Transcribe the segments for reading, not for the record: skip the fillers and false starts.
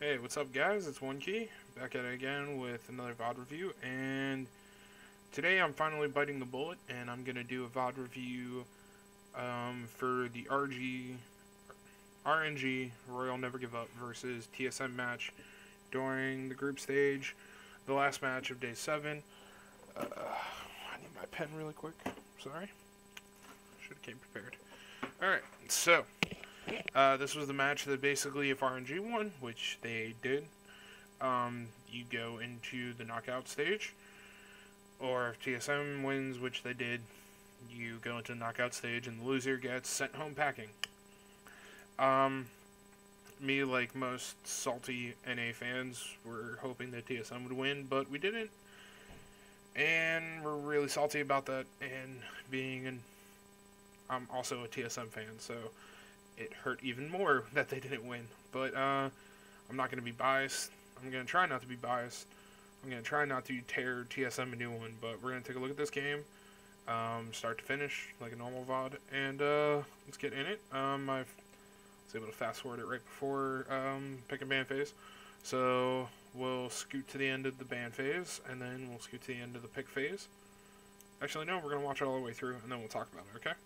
Hey, what's up guys? It's One Key, back at it again with another VOD review, and today I'm finally biting the bullet, and I'm going to do a VOD review for the RNG Royal Never Give Up versus TSM match during the group stage, the last match of day 7. I need my pen really quick, sorry, should have came prepared. Alright, so this was the match that basically, if RNG won, which they did, you go into the knockout stage. Or if TSM wins, which they did, you go into the knockout stage, and the loser gets sent home packing. Me, like most salty NA fans, were hoping that TSM would win, but we didn't. And we're really salty about that, and I'm also a TSM fan, so it hurt even more that they didn't win. But I'm not going to be biased. I'm going to try not to be biased. I'm going to try not to tear TSM a new one. But we're going to take a look at this game, start to finish, like a normal VOD. And let's get in it. I was able to fast forward it right before pick a ban phase. So we'll scoot to the end of the ban phase, and then we'll scoot to the end of the pick phase. Actually, no, we're going to watch it all the way through, and then we'll talk about it, okay?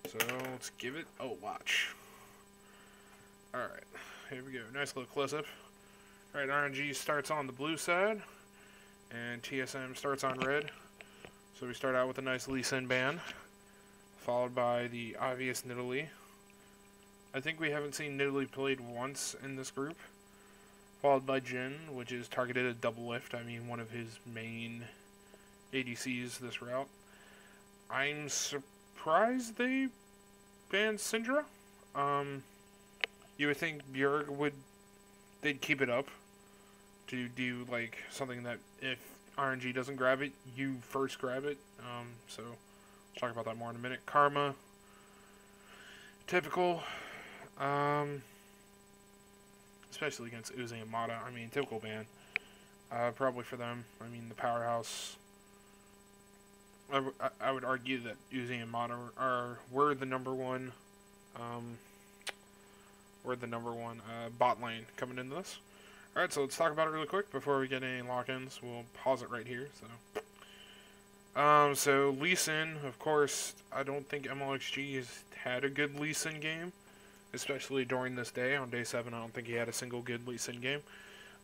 So let's give it a watch. Alright, here we go. Nice little close-up. Alright, RNG starts on the blue side, and TSM starts on red. So we start out with a nice Lee Sin ban, followed by the obvious Nidalee. I think we haven't seen Nidalee played once in this group. Followed by Jin, which is targeted at double lift. I mean, one of his main ADCs this route. I'm surprised they banned Syndra. You would think Bjerg they'd keep it up to do like something that if RNG doesn't grab it, you first grab it. So we'll talk about that more in a minute. Karma, typical, especially against Uzi and Mata. I mean, typical ban. Probably for them. I mean, the powerhouse. I would argue that Uzi and Mata were the number one. Bot lane coming into this. Alright, so let's talk about it really quick before we get any lock-ins. We'll pause it right here. So Lee Sin, of course, I don't think MLXG has had a good Lee Sin game, especially during this day. On day 7, I don't think he had a single good Lee Sin game.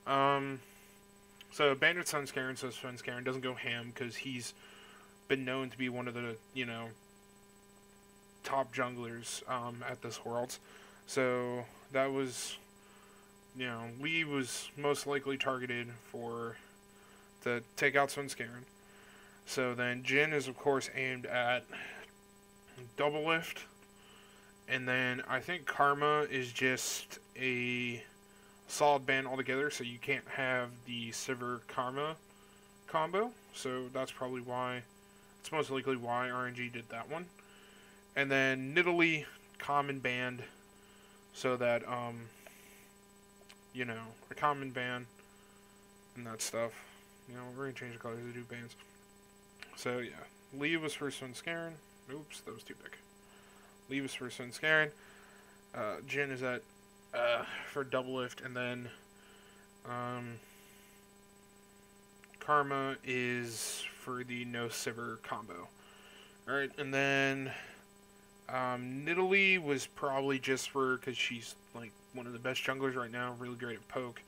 So Bandit Sunscaron says Sunscaron doesn't go ham because he's been known to be one of the, top junglers at this Worlds. So that was, Lee was most likely targeted to take out Sunscaron. So then Jin is of course aimed at double lift. And then I think Karma is just a solid ban altogether, so you can't have the Sivir Karma combo. So that's probably why, it's most likely why RNG did that one. And then Nidalee common banned, so that, a common ban and that stuff. We're going to change the colors to do bans. So, yeah. Lee was for Sunscaron. Oops, that was too big. Lee was for Sunscaron. Jin is at, for double lift, and then, Karma is for the no Sivir combo. Alright, and then, Nidalee was probably just because she's like one of the best junglers right now, really great at poke,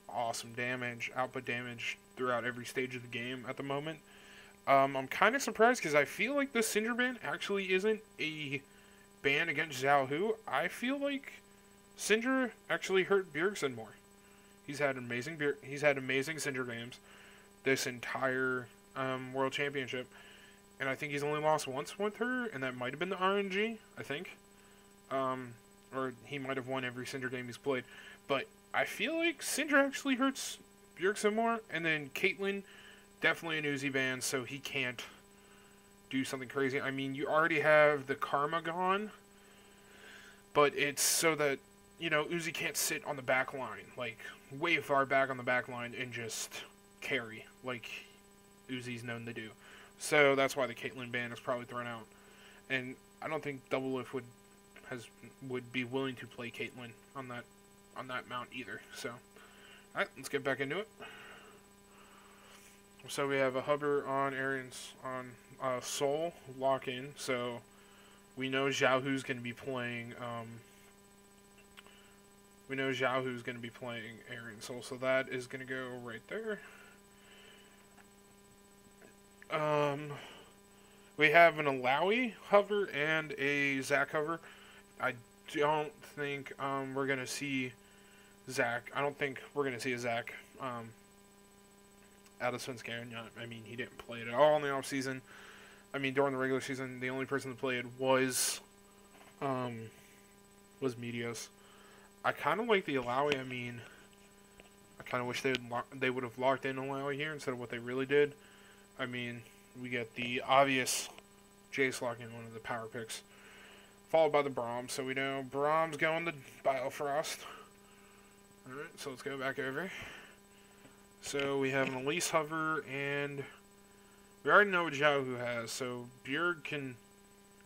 awesome damage, output damage throughout every stage of the game at the moment. I'm kind of surprised because I feel like this Syndra ban actually isn't a ban against Xiao Hu. I feel like Syndra actually hurt Bjergsen more. He's had amazing Syndra games this entire World Championship. And I think he's only lost once with her, and that might have been the RNG, I think. Or he might have won every Syndra game he's played. But I feel like Syndra actually hurts Bjergsen more. And then Caitlyn, definitely an Uzi ban, so he can't do something crazy. I mean, you already have the Karma gone, but it's so that, Uzi can't sit on the back line, like, way far back on the back line and just carry, like Uzi's known to do. So that's why the Caitlyn ban is probably thrown out. And I don't think Double Lift would be willing to play Caitlyn on that mount either. So Alright, let's get back into it. So we have a hover on Arian's on Soul lock in. So we know Xiaohu's going to be playing. We know Xiaohu's going to be playing Arian Soul, so that is going to go right there. We have an Alawi hover and a Zac hover. I don't think we're going to see Zac. I don't think we're going to see a Zac out of Svenskeren. I mean, he didn't play it at all in the offseason. I mean, during the regular season, the only person that played was Medios. I kind of like the Alawi. I mean, I kind of wish they would have locked in Alawi here instead of what they really did. I mean, we get the obvious Jace locking in one of the power picks, followed by the Braum. So we know Braum's going to Biofrost. Alright, so let's go back over. So we have an Elise hover, and we already know what Xiaohu has, so Bjerg can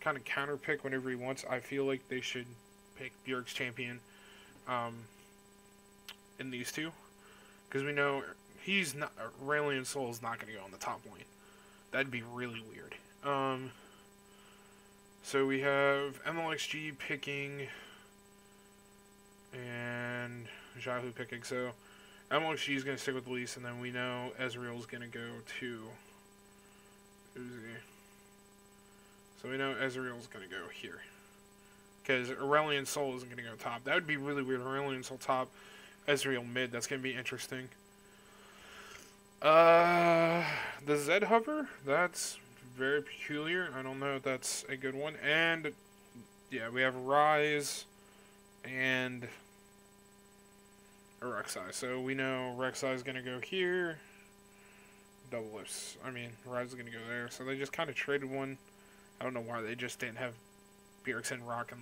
kind of counter-pick whenever he wants. I feel like they should pick Bjerg's champion in these two, because we know he's not, Aurelion Sol is not going to go on the top lane. That'd be really weird. So we have MLXG picking, and Xiaohu picking, so MLXG is going to stick with Elise, and then we know Ezreal is going to go to Uzi. So we know Ezreal is going to go here. Because Aurelion Sol isn't going to go top. That would be really weird. Aurelion Sol top, Ezreal mid. That's going to be interesting. The Zed hover, that's very peculiar. I don't know if that's a good one. And, yeah, we have Ryze and Rek'Sai. So we know Rek'Sai is going to go here. Double lifts. I mean, Ryze is going to go there. So they just kind of traded one. I don't know why they just didn't have Bjergsen lock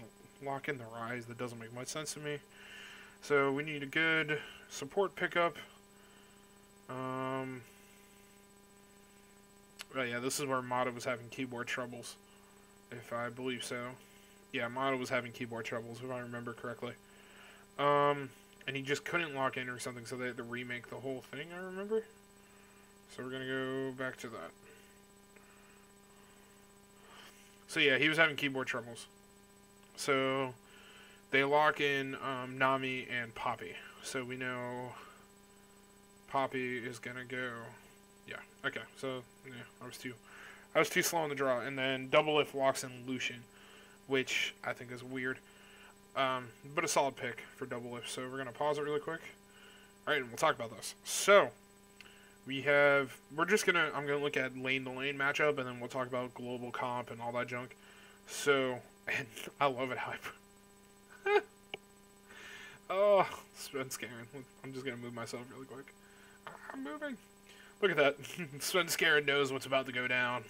in the Ryze. That doesn't make much sense to me. So we need a good support pickup. Oh yeah, this is where Mata was having keyboard troubles, if I believe so. Yeah, Mata was having keyboard troubles, if I remember correctly. And he just couldn't lock in or something, so they had to remake the whole thing, I remember. So we're gonna go back to that. So yeah, he was having keyboard troubles. So they lock in Nami and Poppy. So we know Poppy is gonna go. Yeah. Okay. So yeah, I was too slow on the draw. And then Double Lift locks in Lucian, which I think is weird. But a solid pick for Double Lift. So we're gonna pause it really quick. All right, and we'll talk about this. So I'm gonna look at lane to lane matchup, and then we'll talk about global comp and all that junk. So, and I love it how oh, Svenskeren. I'm just gonna move myself really quick. I'm moving. Look at that. Svenskeren knows what's about to go down.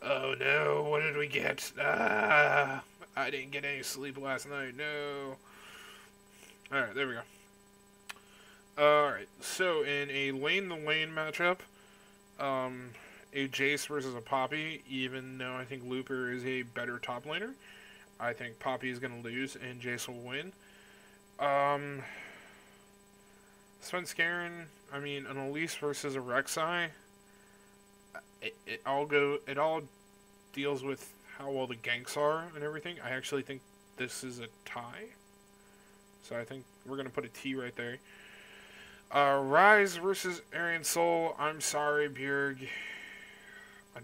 Oh no, what did we get? I didn't get any sleep last night. No. Alright, there we go. Alright, so in a lane-to-lane matchup, a Jace versus a Poppy, even though I think Looper is a better top laner, I think Poppy is going to lose and Jace will win. Svenskeren, I mean, an Elise versus a Rek'Sai, it all deals with how well the ganks are and everything. I actually think this is a tie. So I think we're going to put a T right there. Ryze versus Arian Sol. I'm sorry, Bjerg. I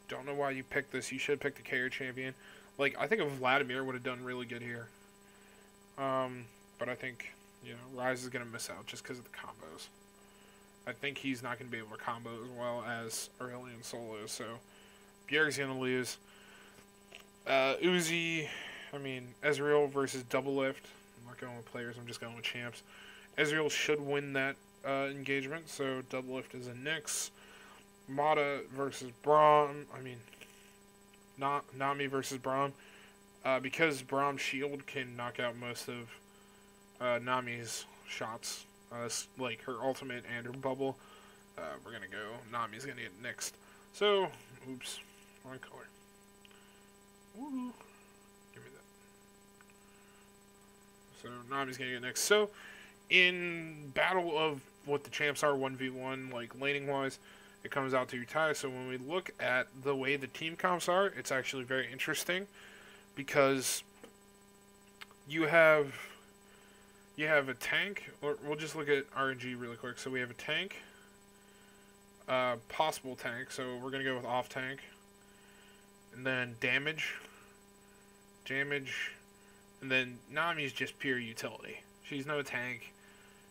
don't know why you picked this. You should have picked the carry champion. Like, I think if Vladimir would have done really good here. But I think, you know, Ryze is going to miss out just because of the combos. I think he's not going to be able to combo as well as Aurelion Sol is. So, Bjerg's going to lose. Uzi, I mean, Ezreal versus Double Lift. I'm not going with players, I'm just going with champs. Ezreal should win that engagement, so Double Lift is a Nyx. Mata versus Braum. I mean, Nami versus Braum. Because Braum's shield can knock out most of Nami's shots, like her ultimate and her bubble, we're going to go. Nami's going to get Nyxed. So, oops, wrong color. Woo. Give me that. So, Nami's going to get Nyxed. So, in Battle of what the champs are 1v1, like laning wise. It comes out to your tie. So when we look at the way the team comps are, it's actually very interesting because you have a tank, or we'll just look at RNG really quick. So we have a tank, possible tank. So we're gonna go with off tank, and then damage, and then Nami's just pure utility. She's no tank.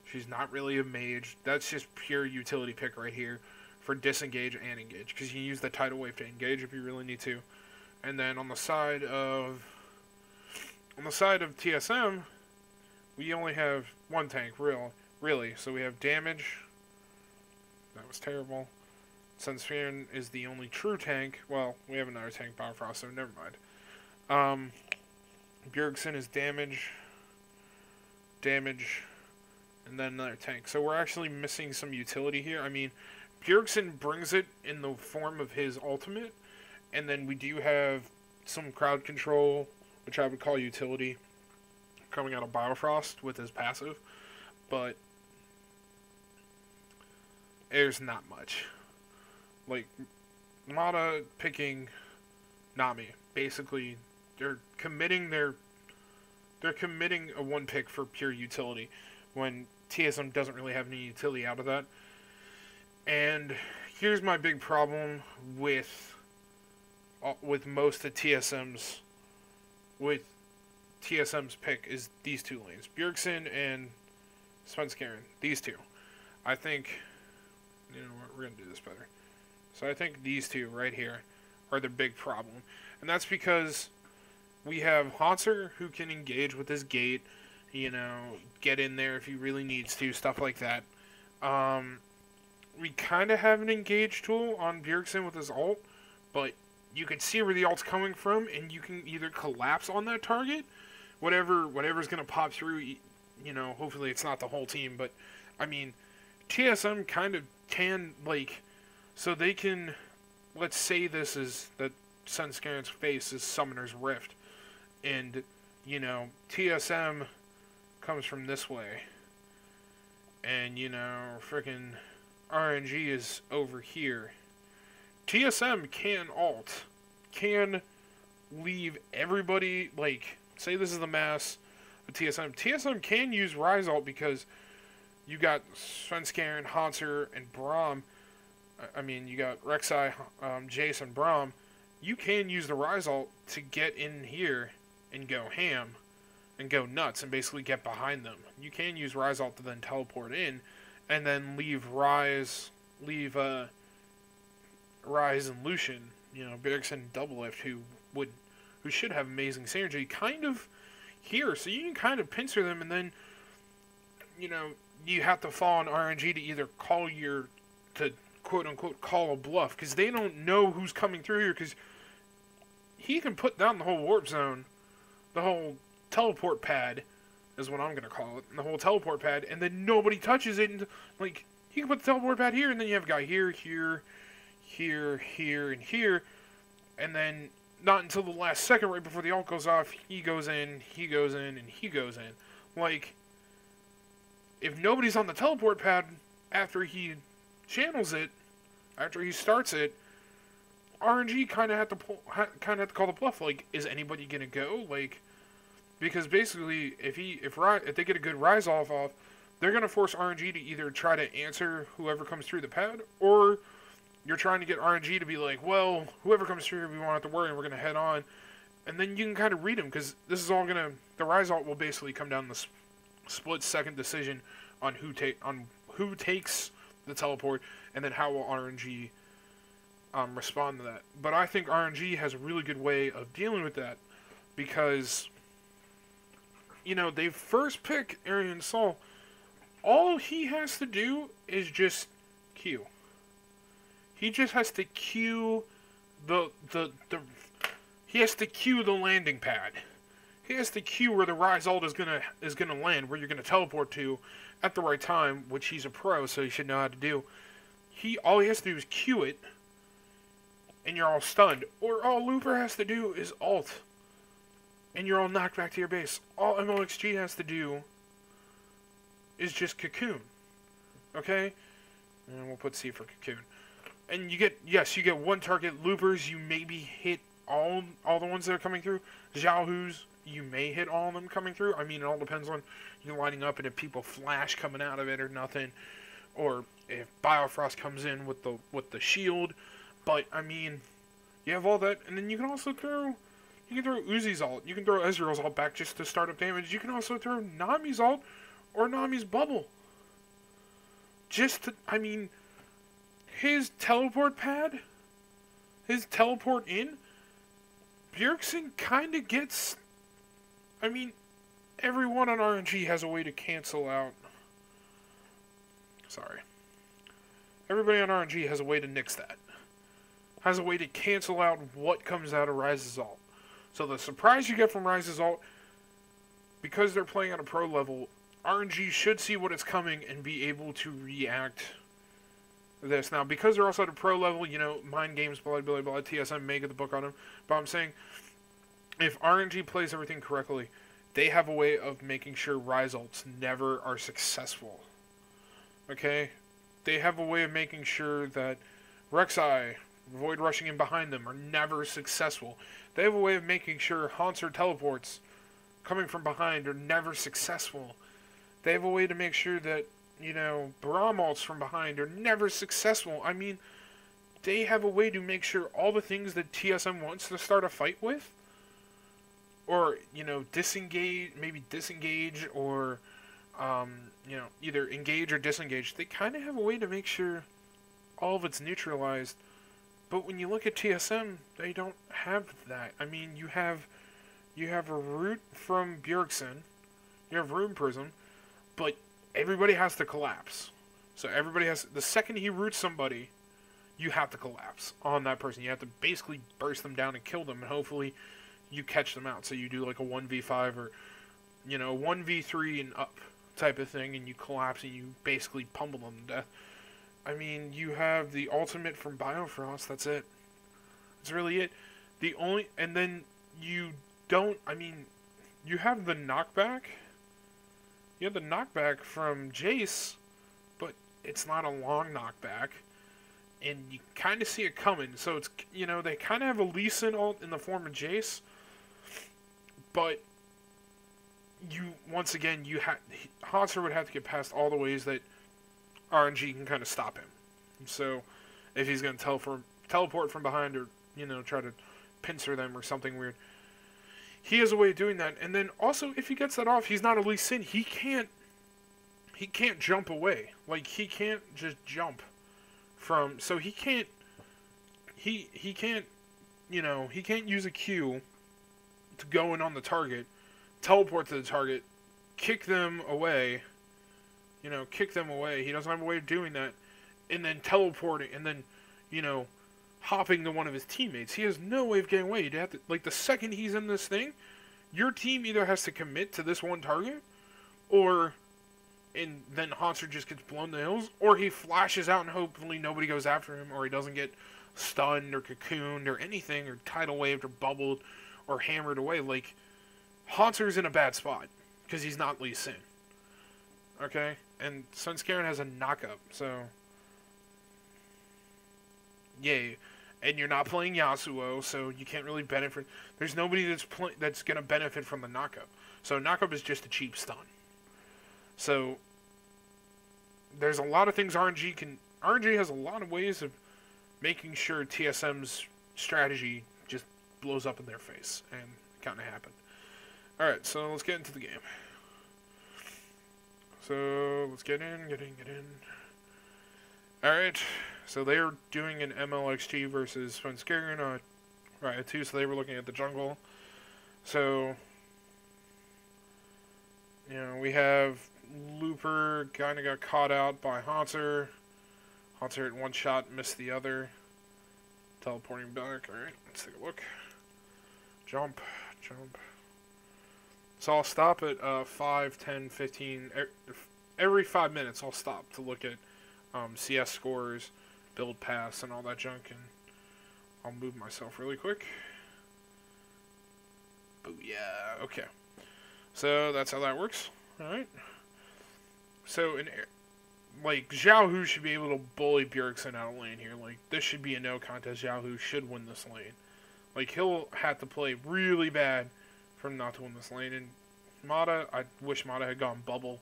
She's not really a mage. That's just pure utility pick right here for disengage and engage, because you can use the tidal wave to engage if you really need to. And then on the side of TSM, we only have one tank, really. So we have damage. That was terrible. Sunspear is the only true tank. Well, we have another tank, Bifrost, so never mind. Bjergsen is damage, and then another tank. So we're actually missing some utility here. I mean, Bjergsen brings it in the form of his ultimate, and then we do have some crowd control, which I would call utility, coming out of Bifrost with his passive, but there's not much. Like, Mata picking Nami, basically, they're committing a one pick for pure utility, when TSM doesn't really have any utility out of that. And here's my big problem with most of TSM's pick is these two lanes, Bjergsen and Svenskeren. These two, I think, you know what, we're gonna do this better. So I think these two right here are the big problem, and that's because we have Hanser, who can engage with his gate, you know, get in there if he really needs to, stuff like that. We kind of have an engage tool on Bjergsen with his ult, but you can see where the ult's coming from, and you can either collapse on that target, whatever's going to pop through, you know, hopefully it's not the whole team, but, I mean, TSM kind of can, like, so they can, let's say this is, that Sunscaren's face is Summoner's Rift, and, you know, TSM comes from this way, and, you know, frickin' RNG is over here. TSM can ult, can leave everybody, like, say this is the mass of TSM. TSM can use Rise ult because you got Svenskeren, Hanser, and Braum. I mean, you got Rek'Sai, Jace, and Braum. You can use the Rise ult to get in here and go ham and go nuts and basically get behind them. You can use Rise ult to then teleport in and then leave Rise and Lucian, you know, Bjergsen Doublelift, who should have amazing synergy, kind of here. So you can kind of pincer them, and then, you know, you have to fall on RNG to either to quote-unquote call a bluff, because they don't know who's coming through here, because he can put down the whole warp zone, the whole teleport pad, is what I'm going to call it, the whole teleport pad, and then nobody touches it, and, like, he can put the teleport pad here, and then you have a guy here, and here, and then not until the last second, right before the ult goes off, he goes in, and he goes in. Like, if nobody's on the teleport pad after he channels it, after he starts it, RNG kind of had to call the bluff. Like, is anybody gonna go? Like, because basically, if they get a good rise off, they're gonna force RNG to either try to answer whoever comes through the pad, or you're trying to get RNG to be like, well, whoever comes through, we won't have to worry, and we're gonna head on, and then you can kind of read them, because this is all the rise ult will basically come down to the split-second decision on who takes the teleport, and then how will RNG respond to that. But I think RNG has a really good way of dealing with that, because, you know, they first pick Arian Sol. All he has to do is just Q. He just has to Q he has to Q the landing pad. He has to Q where the Rise ult is gonna land, where you're gonna teleport to at the right time, which he's a pro, so he should know how to do. All he has to do is Q it, and you're all stunned. Or all Looper has to do is ult, and you're all knocked back to your base. All MLXG has to do is just cocoon. Okay? And we'll put C for Cocoon. And you get, yes, you get one target. Loopers, you maybe hit all the ones that are coming through. Xiaohus, you may hit all of them coming through. I mean, it all depends on you lining up and if people flash coming out of it or nothing. Or if Biofrost comes in with the shield. But, I mean, you have all that. And then you can also throw... You can throw Uzi's ult. You can throw Ezreal's ult back just to start up damage. You can also throw Nami's ult or Nami's bubble. Just to... I mean... His teleport pad, his teleport in, Bjergsen kind of gets, I mean, everyone on RNG has a way to cancel out, sorry, everybody on RNG has a way to nix that, has a way to cancel out what comes out of Ryze's ult. So the surprise you get from Ryze's ult, because they're playing at a pro level, RNG should see what is coming and be able to react this. Now, because they're also at a pro level, you know, mind games, blah, blah, blah, TSM may get the book on them, but I'm saying, if RNG plays everything correctly, they have a way of making sure Ryze ults never are successful. Okay? They have a way of making sure that Rek'Sai, Void rushing in behind them, are never successful. They have a way of making sure Haunter teleports coming from behind are never successful. They have a way to make sure that, you know, Braum ults from behind are never successful. I mean, they have a way to make sure all the things that TSM wants to start a fight with, or, you know, maybe disengage, or, you know, either engage or disengage. They kind of have a way to make sure all of it's neutralized. But when you look at TSM, they don't have that. I mean, you have a root from Bjergsen, you have Rune Prism, but everybody has to collapse. So everybody has... The second he roots somebody, you have to collapse on that person. You have to basically burst them down and kill them, and hopefully you catch them out. So you do like a 1v5 or, you know, 1v3 and up type of thing, and you collapse and you basically pummel them to death. I mean, you have the ultimate from Biofrost. That's it. That's really it. And then you don't... I mean, you have the knockback... You have the knockback from Jace, but it's not a long knockback, and you kind of see it coming. So it's, you know, they kind of have a Lee Sin ult in the form of Jace, but once again, Haunter would have to get past all the ways that RNG can kind of stop him. So if he's going to teleport from behind, or, you know, try to pincer them or something weird, he has a way of doing that. And then also, if he gets that off, he's not a Lee Sin. He can't jump away. Like, he can't just jump from... So he can't... He can't, you know, he can't use a Q to go in on the target, teleport to the target, kick them away, you know, kick them away. He doesn't have a way of doing that. And then teleporting, and then, you know, hopping to one of his teammates. He has no way of getting away. You'd have to, like, the second he's in this thing, your team either has to commit to this one target, and then Haunter just gets blown to the hills, or he flashes out and hopefully nobody goes after him, or he doesn't get stunned or cocooned or anything, or tidal waved or bubbled or hammered away. Like, Haunter's in a bad spot because he's not Lee Sin. Okay? And Svenskeren has a knockup, so... Yay. And you're not playing Yasuo, so you can't really benefit. There's nobody that's going to benefit from the knockup. So knockup is just a cheap stun. So there's a lot of things RNG has a lot of ways of making sure TSM's strategy just blows up in their face, and it kind of happened. Alright, so let's get into the game. So let's get in. Alright, so they were doing an MLXG versus Svenskeren, Riot 2, so they were looking at the jungle. So, you know, we have Looper kind of got caught out by Haunter. Haunter hit one shot, missed the other. Teleporting back. Alright, let's take a look. Jump. So I'll stop at 5, 10, 15. Every 5 minutes I'll stop to look at CS scores, build pass, and all that junk, and I'll move myself really quick. Booyah. Okay. So that's how that works. Alright. So like, Xiao Hu should be able to bully Bjergsen out of lane here. Like, this should be a no contest. Xiao Hu should win this lane. Like, he'll have to play really bad for him not to win this lane. And Mata, I wish Mata had gone bubble.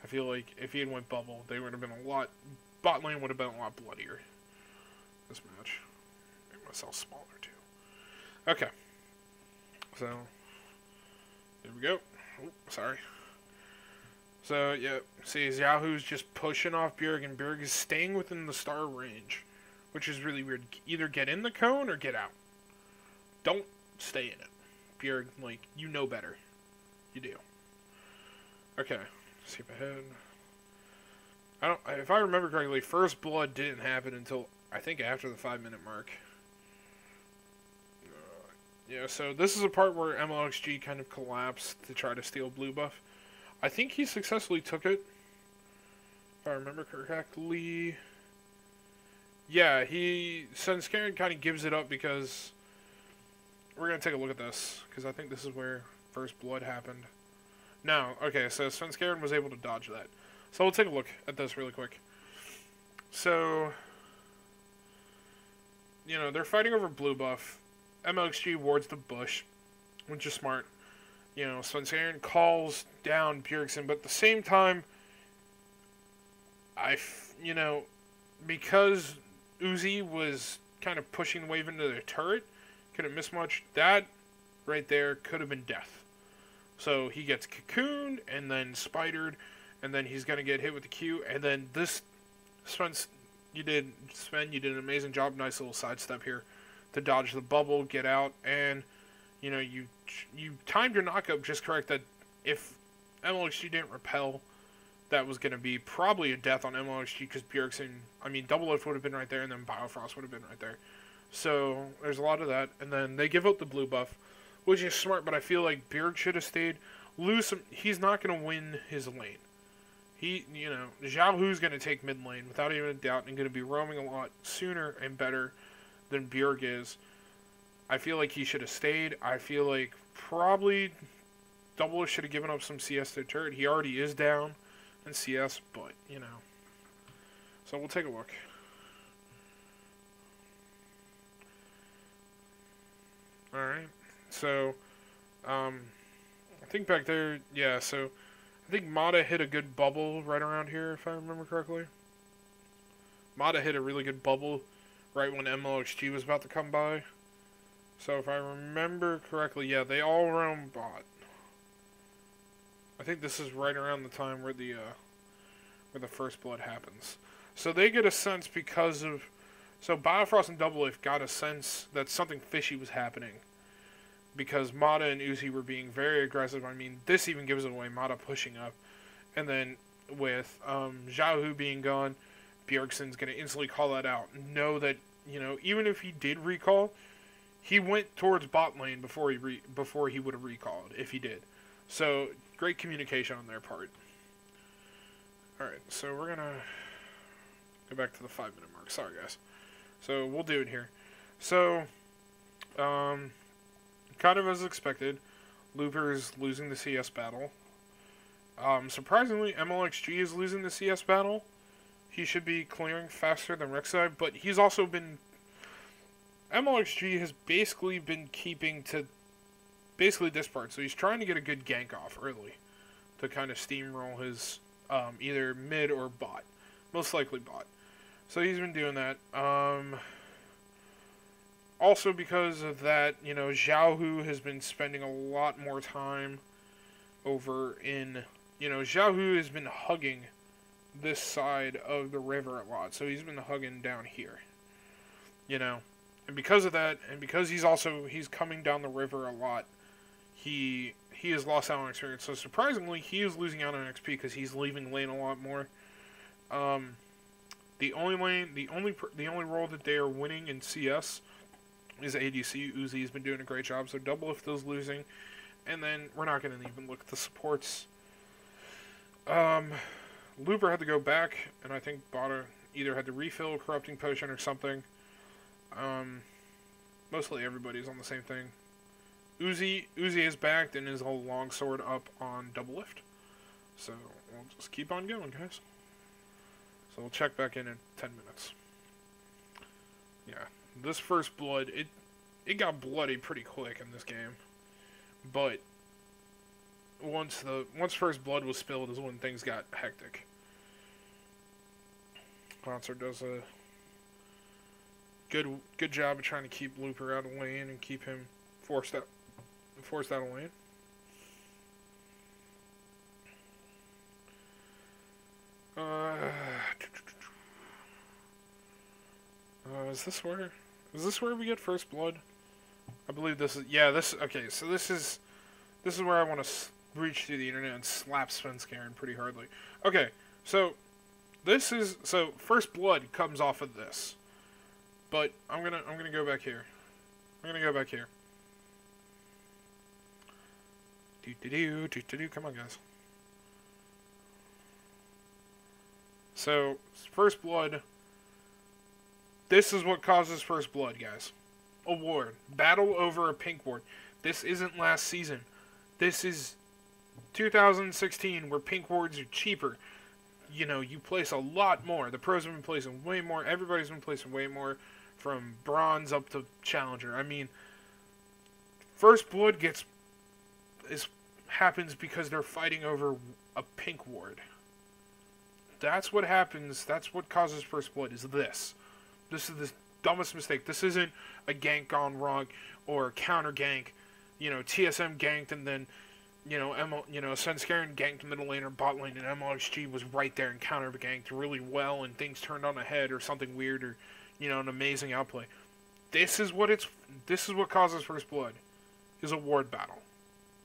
I feel like if he had went bubble, they would have been a lot... Bot lane would have been a lot bloodier. This match. Make myself smaller, too. Okay. So, there we go. Oh, sorry. So, yeah, see, Xiaohu's just pushing off Bjerg, and Bjerg is staying within the star range, which is really weird. Either get in the cone or get out. Don't stay in it. Bjerg, like, you know better. You do. Okay, skip ahead. If I remember correctly, first blood didn't happen until, I think, after the 5-minute mark. Yeah, so this is a part where MLXG kind of collapsed to try to steal blue buff. I think he successfully took it, if I remember correctly. Yeah, Svenskeren kind of gives it up because we're going to take a look at this, because I think this is where first blood happened. No, okay, so Svenskeren was able to dodge that. So we'll take a look at this really quick. So, you know, they're fighting over blue buff. MLXG wards the bush, which is smart. You know, Svenskeren calls down Bjergsen, but at the same time, you know, because Uzi was kind of pushing the wave into their turret, couldn't miss much, that right there could have been death. So he gets cocooned and then spidered, and then he's going to get hit with the Q, and then this, Sven, you did an amazing job, nice little sidestep here to dodge the bubble, get out, and, you know, you timed your knockup just correct that if MLXG didn't repel, that was going to be probably a death on MLXG because Bjergsen, I mean, Double Lift would have been right there, and then Biofrost would have been right there. So, there's a lot of that, and then they give up the blue buff, which is smart, but I feel like Bjerg should have stayed. He's not going to win his lane. You know, Xiao Hu's going to take mid lane without even a doubt and going to be roaming a lot sooner and better than Bjerg is. I feel like he should have stayed. I feel like probably Double should have given up some CS to turret. He already is down in CS, but, you know. So we'll take a look. Alright. So, I think back there, yeah, so I think Mata hit a good bubble right around here, if I remember correctly. Mata hit a really good bubble right when MLXG was about to come by. So if I remember correctly, yeah, they all roam bot. I think this is right around the time where the first blood happens. So they get a sense because of... So Biofrost and Double Lift got a sense that something fishy was happening. Because Mata and Uzi were being very aggressive. I mean, this even gives it away, Mata pushing up. And then with Xiao Hu being gone, Bjergsen's going to instantly call that out. Know that, you know, even if he did recall, he went towards bot lane before he would have recalled, if he did. So, great communication on their part. Alright, so we're going to go back to the 5-minute mark. Sorry, guys. So, we'll do it here. So, kind of as expected, Looper is losing the CS battle. Surprisingly, MLXG is losing the CS battle. He should be clearing faster than Rek'Sai, but he's also been... MLXG has basically been keeping to basically this part, so he's trying to get a good gank off early to kind of steamroll his either mid or bot. Most likely bot. So he's been doing that. Also because of that, you know, Xiao Hu has been spending a lot more time over in... You know, Xiao Hu has been hugging this side of the river a lot, so he's been hugging down here. You know, and because of that, and because he's coming down the river a lot, he has lost out on experience. So surprisingly, he is losing out on XP because he's leaving lane a lot more. The only role that they are winning in CS is ADC. Uzi's been doing a great job, so Double Lift is losing. And then we're not going to even look at the supports. Looper had to go back, and I think Bada either had to refill a Corrupting Potion or something. Mostly everybody's on the same thing. Uzi is backed and is a longsword up on Double Lift. So, we'll just keep on going, guys. So we'll check back in 10 minutes. Yeah, this first blood, it got bloody pretty quick in this game. But once first blood was spilled is when things got hectic. Bouncer does a good job of trying to keep Looper out of lane and keep him forced out of lane. Is this where we get first blood? I believe this is, yeah, okay, so this is where I want to reach through the internet and slap Svenskeren pretty hardly. Okay, so first blood comes off of this. But I'm gonna go back here. Come on, guys. So, first blood. This is what causes first blood, guys. A ward. Battle over a pink ward. This isn't last season. This is 2016, where pink wards are cheaper. You know, you place a lot more. The pros have been placing way more. Everybody's been placing way more. From bronze up to challenger. I mean, first blood happens because they're fighting over a pink ward. That's what happens. That's what causes first blood. Is this? This is the dumbest mistake. This isn't a gank gone wrong or a counter gank. You know, TSM ganked and then Svenskeren ganked middle lane or bot lane, and MLXG was right there and counter ganked really well, and things turned on a head or something weird, or an amazing outplay. This is what causes first blood, is a ward battle.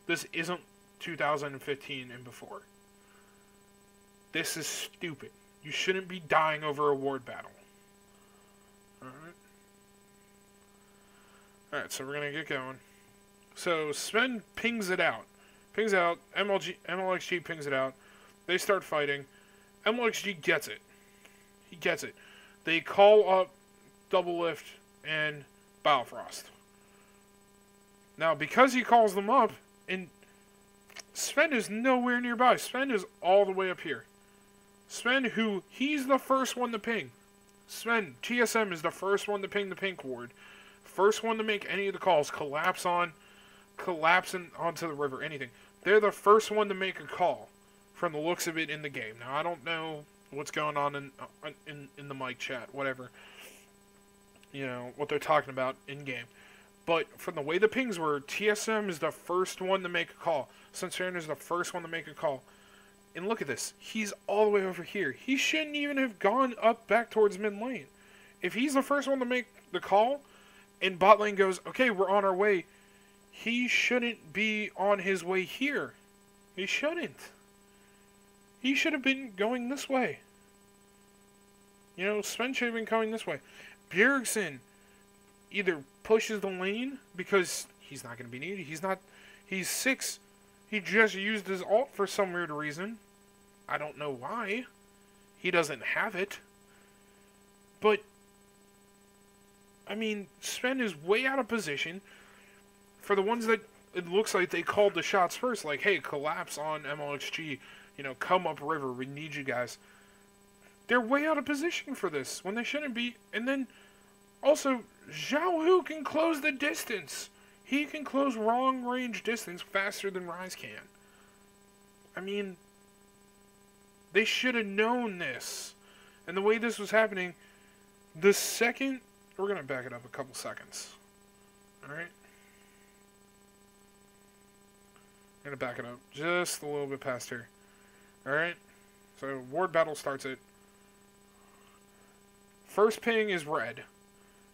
This isn't 2015 and before. This is stupid. You shouldn't be dying over a ward battle. Alright, so we're gonna get going. So Sven pings it out. MLXG pings it out. They start fighting. MLXG gets it. He gets it. They call up Double Lift and Biofrost. Now, because he calls them up, and Sven is nowhere nearby. Sven is all the way up here. Sven, he's the first one to ping. Sven, TSM is the first one to ping the pink ward. First one to make any of the calls. Collapsing onto the river, anything. They're the first one to make a call, from the looks of it in the game. Now, I don't know what's going on in the mic chat, whatever. What they're talking about in-game. But from the way the pings were, TSM is the first one to make a call. Svenskeren is the first one to make a call. And look at this. He's all the way over here. He shouldn't even have gone up back towards mid lane. If he's the first one to make the call, and bot lane goes, okay, we're on our way, he shouldn't be on his way here. He shouldn't. He should have been going this way. Sven should have been coming this way. Bjergsen either pushes the lane because he's not going to be needed. He's 6. He just used his ult for some weird reason. I don't know why. He doesn't have it. But, I mean, Sven is way out of position. For the ones that it looks like they called the shots first, like, hey, collapse on MLXG, come up river, we need you guys. They're way out of position for this, when they shouldn't be. And then, also, Zhao Hu can close the distance. He can close long range distance faster than Ryze can. I mean, they should have known this. And the way this was happening, the second... We're going to back it up a couple seconds. Alright? I'm going to back it up just a little bit past here. Alright? So, ward battle starts it. First ping is red.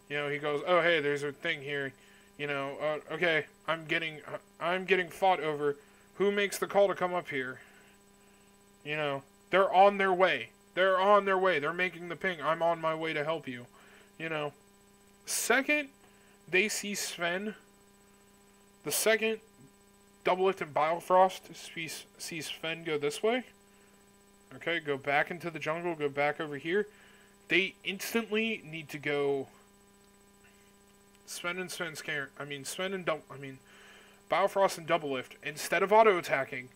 He goes, oh, hey, there's a thing here. Okay, I'm getting fought over. Who makes the call to come up here? They're on their way. They're making the ping. I'm on my way to help you. Second, they see Sven. The second, Double Lift and Biofrost see Sven go this way. Okay, go back into the jungle, go back over here. They instantly need to go... Biofrost and Double Lift, instead of auto-attacking,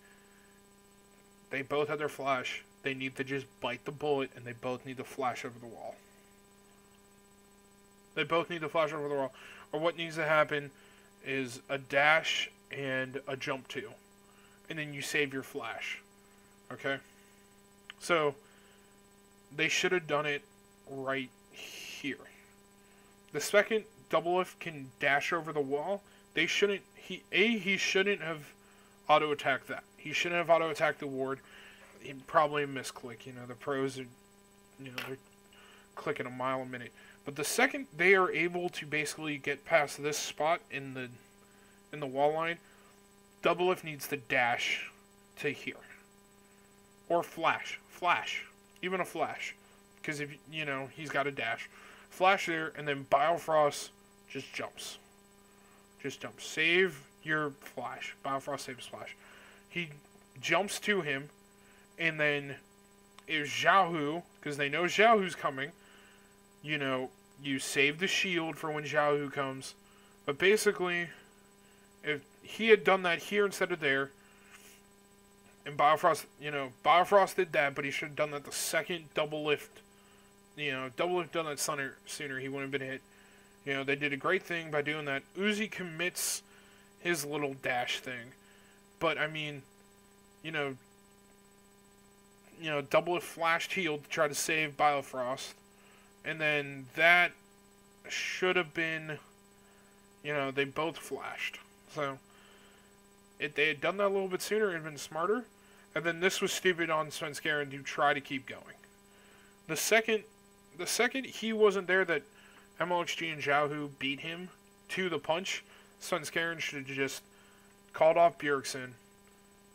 they both had their flash. They need to just bite the bullet, and they both need to flash over the wall. They both need to flash over the wall. Or what needs to happen is a dash and a jump 2. And then you save your flash. Okay? So, they should have done it right here. The second Doublelift can dash over the wall, they shouldn't... He shouldn't have auto-attacked that. He shouldn't have auto-attacked the ward. He'd probably misclick. You know, the pros are... You know, they're clicking a mile a minute. But the second they are able to basically get past this spot in the wall line, Doublelift needs to dash to here. Or flash. Flash. Even a flash. Because if, you know, he's got a dash. Flash there, and then Biofrost just jumps. Just jumps. Save your flash. Biofrost saves flash. He jumps to him, and then if Xiaohu, because they know Xiaohu's coming, you know, you save the shield for when Xiaohu comes. But basically, if he had done that here instead of there, and Biofrost, you know, Biofrost did that, but he should have done that the second Doublelift. You know, Doublelift done that sooner, he wouldn't have been hit. You know, they did a great thing by doing that. Uzi commits his little dash thing. But, I mean, you know, Doublelift flashed healed to try to save Biofrost. And then that should have been, you know, they both flashed. So, if they had done that a little bit sooner, it would have been smarter. And then this was stupid on Svenskeren to try to keep going. The second he wasn't there that MLXG and Xiaohu beat him to the punch, Svenskeren should have just called off Bjergsen.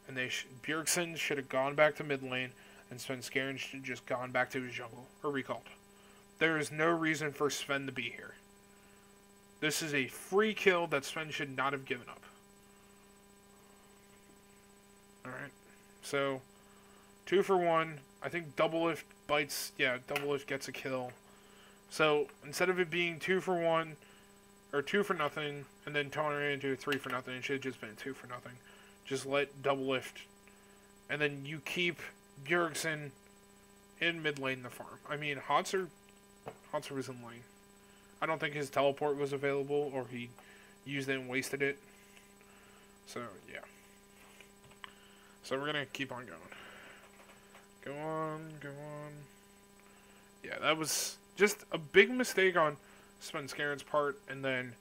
And Bjergsen should have gone back to mid lane, and Svenskeren should have just gone back to his jungle, or recalled. There is no reason for Sven to be here. This is a free kill that Sven should not have given up. Alright. So, 2 for 1. I think Doublelift bites... Yeah, Doublelift gets a kill. So, instead of it being 2 for 1, or 2 for nothing, and then turning it into 3 for nothing, it should have just been 2 for nothing. Just let Doublelift... And then you keep Bjergsen in mid lane the farm. I mean, Hotzer was in lane. I don't think his teleport was available, or he used it and wasted it. So, yeah. So, we're gonna keep on going. Go on, go on. Yeah, that was just a big mistake on Svenskeren's part, and then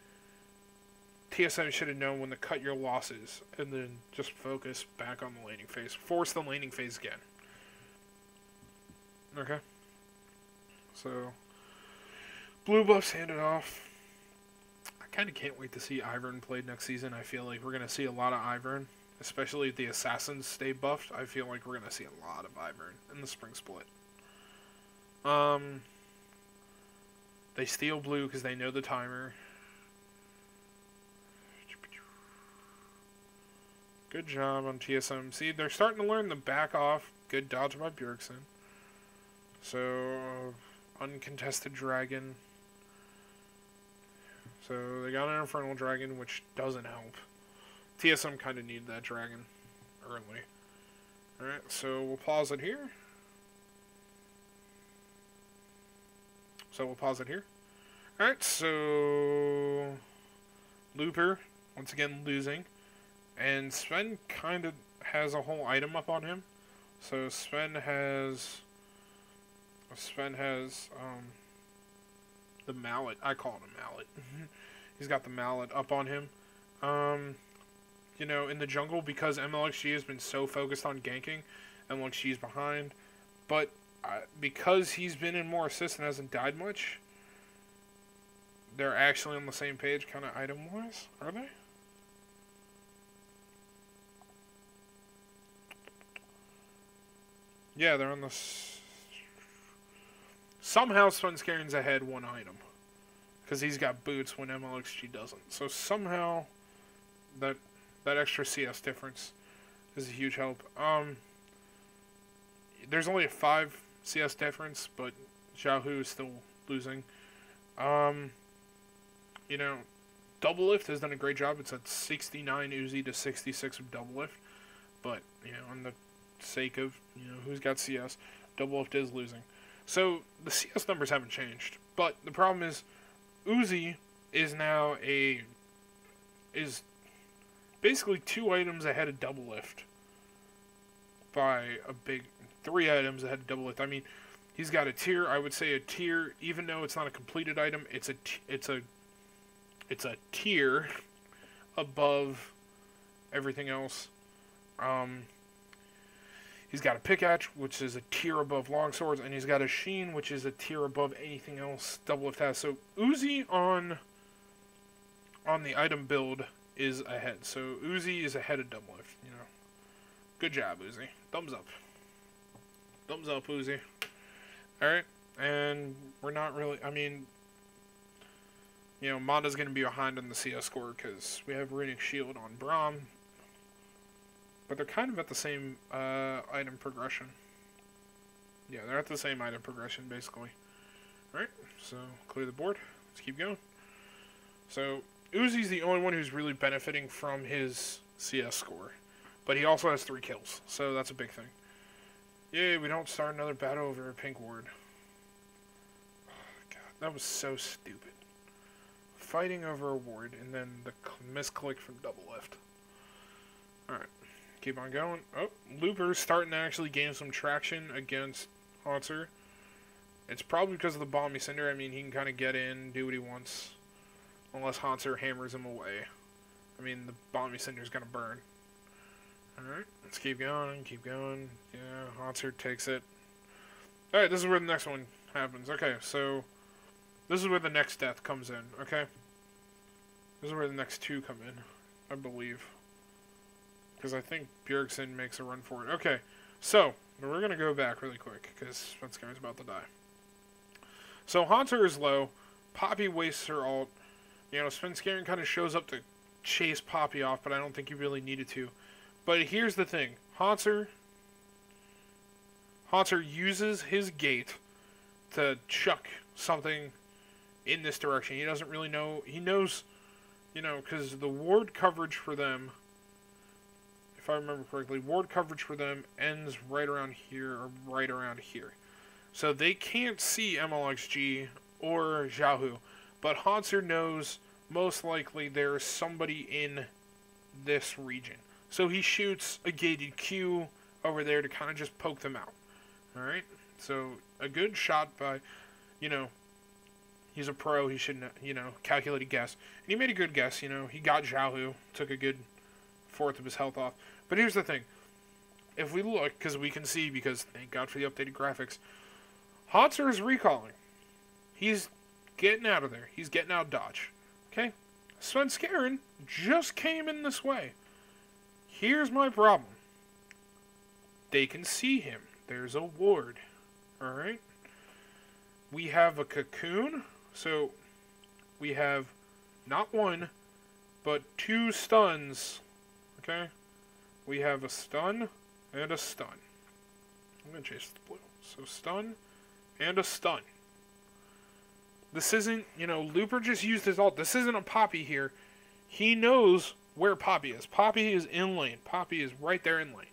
TSM should have known when to cut your losses, and then just focus back on the laning phase. Force the laning phase again. Okay. So, blue buffs handed off. I kind of can't wait to see Ivern played next season. I feel like we're going to see a lot of Ivern, especially if the assassins stay buffed. I feel like we're going to see a lot of Ivern in the spring split. They steal blue because they know the timer. Good job on TSM. See, they're starting to learn the back off. Good dodge by Bjergsen. So, uncontested dragon. So, they got an Infernal Dragon, which doesn't help. TSM kind of needed that dragon early. Alright, so we'll pause it here. Alright, so... Looper, once again losing. And Sven kind of has a whole item up on him. So Sven has the mallet. I call it a mallet. He's got the mallet up on him. You know, in the jungle, because MLXG has been so focused on ganking, MLXG is behind. But because he's been in more assists and hasn't died much, they're actually on the same page, kind of item-wise. Are they? Yeah, they're on the... Somehow Svenskeren's ahead one item. Because he's got boots when MLXG doesn't. So somehow that extra CS difference is a huge help. There's only a 5 CS difference, but Xiaohu is still losing. You know, Doublelift has done a great job. It's at 69 Uzi to 66 of Doublelift. But, you know, on the sake of, who's got CS. Double Lift is losing. So, the CS numbers haven't changed. But the problem is, Uzi is now is basically 2 items ahead of Double Lift. By a big 3 items ahead of Double Lift. I mean, he's got a tier. I would say a tier, even though it's not a completed item, it's a tier above everything else. He's got a pickaxe, which is a tier above longswords, and he's got a sheen, which is a tier above anything else Double Lift has. So Uzi on the item build is ahead. So Uzi is ahead of Double Lift. Good job, Uzi. Thumbs up. Thumbs up, Uzi. All right, and we're not really. I mean, Mata's going to be behind on the CS score because we have Runic Shield on Braum. But they're kind of at the same item progression. Yeah, they're at the same item progression, basically. Alright, so clear the board. Let's keep going. So, Uzi's the only one who's really benefiting from his CS score. But he also has 3 kills, so that's a big thing. Yay, we don't start another battle over a pink ward. Oh, God, that was so stupid. Fighting over a ward, and then the misclick from Double Lift. Alright. Keep on going. Oh, Looper's starting to actually gain some traction against Haunter. It's probably because of the Bomby Cinder. I mean, he can kind of get in, do what he wants. Unless Haunter hammers him away. I mean, the Bomby Cinder's going to burn. Alright, let's keep going, keep going. Yeah, Haunter takes it. Alright, this is where the next one happens. Okay, so this is where the next death comes in, okay? This is where the next 2 come in, I believe. Because I think Bjergsen makes a run for it. Okay, so we're going to go back really quick because Svenskaren's about to die. So Haunter is low. Poppy wastes her ult. Svenskaren kind of shows up to chase Poppy off, but I don't think he really needed to. But here's the thing. Haunter uses his gate to chuck something in this direction. He doesn't really know. He knows, because the ward coverage for them, if I remember correctly, ward coverage for them ends right around here or right around here. So they can't see MLXG or Xiaohu, but Haunter knows most likely there's somebody in this region. So he shoots a gated Q over there to kind of just poke them out. Alright? So a good shot by, he's a pro, he should, calculate a guess. And he made a good guess, he got Xiaohu, took a good 1/4 of his health off. But here's the thing. If we look, because we can see, because thank God for the updated graphics, Haunter is recalling. He's getting out of there. He's getting out of dodge. Okay? Svenskaren just came in this way. Here's my problem. They can see him. There's a ward. Alright? We have a cocoon. So, we have not 1, but 2 stuns. Okay? We have a stun and a stun. I'm going to chase the blue. So, stun and a stun. This isn't, Looper just used his ult. This isn't a Poppy here. He knows where Poppy is. Poppy is in lane. Poppy is right there in lane.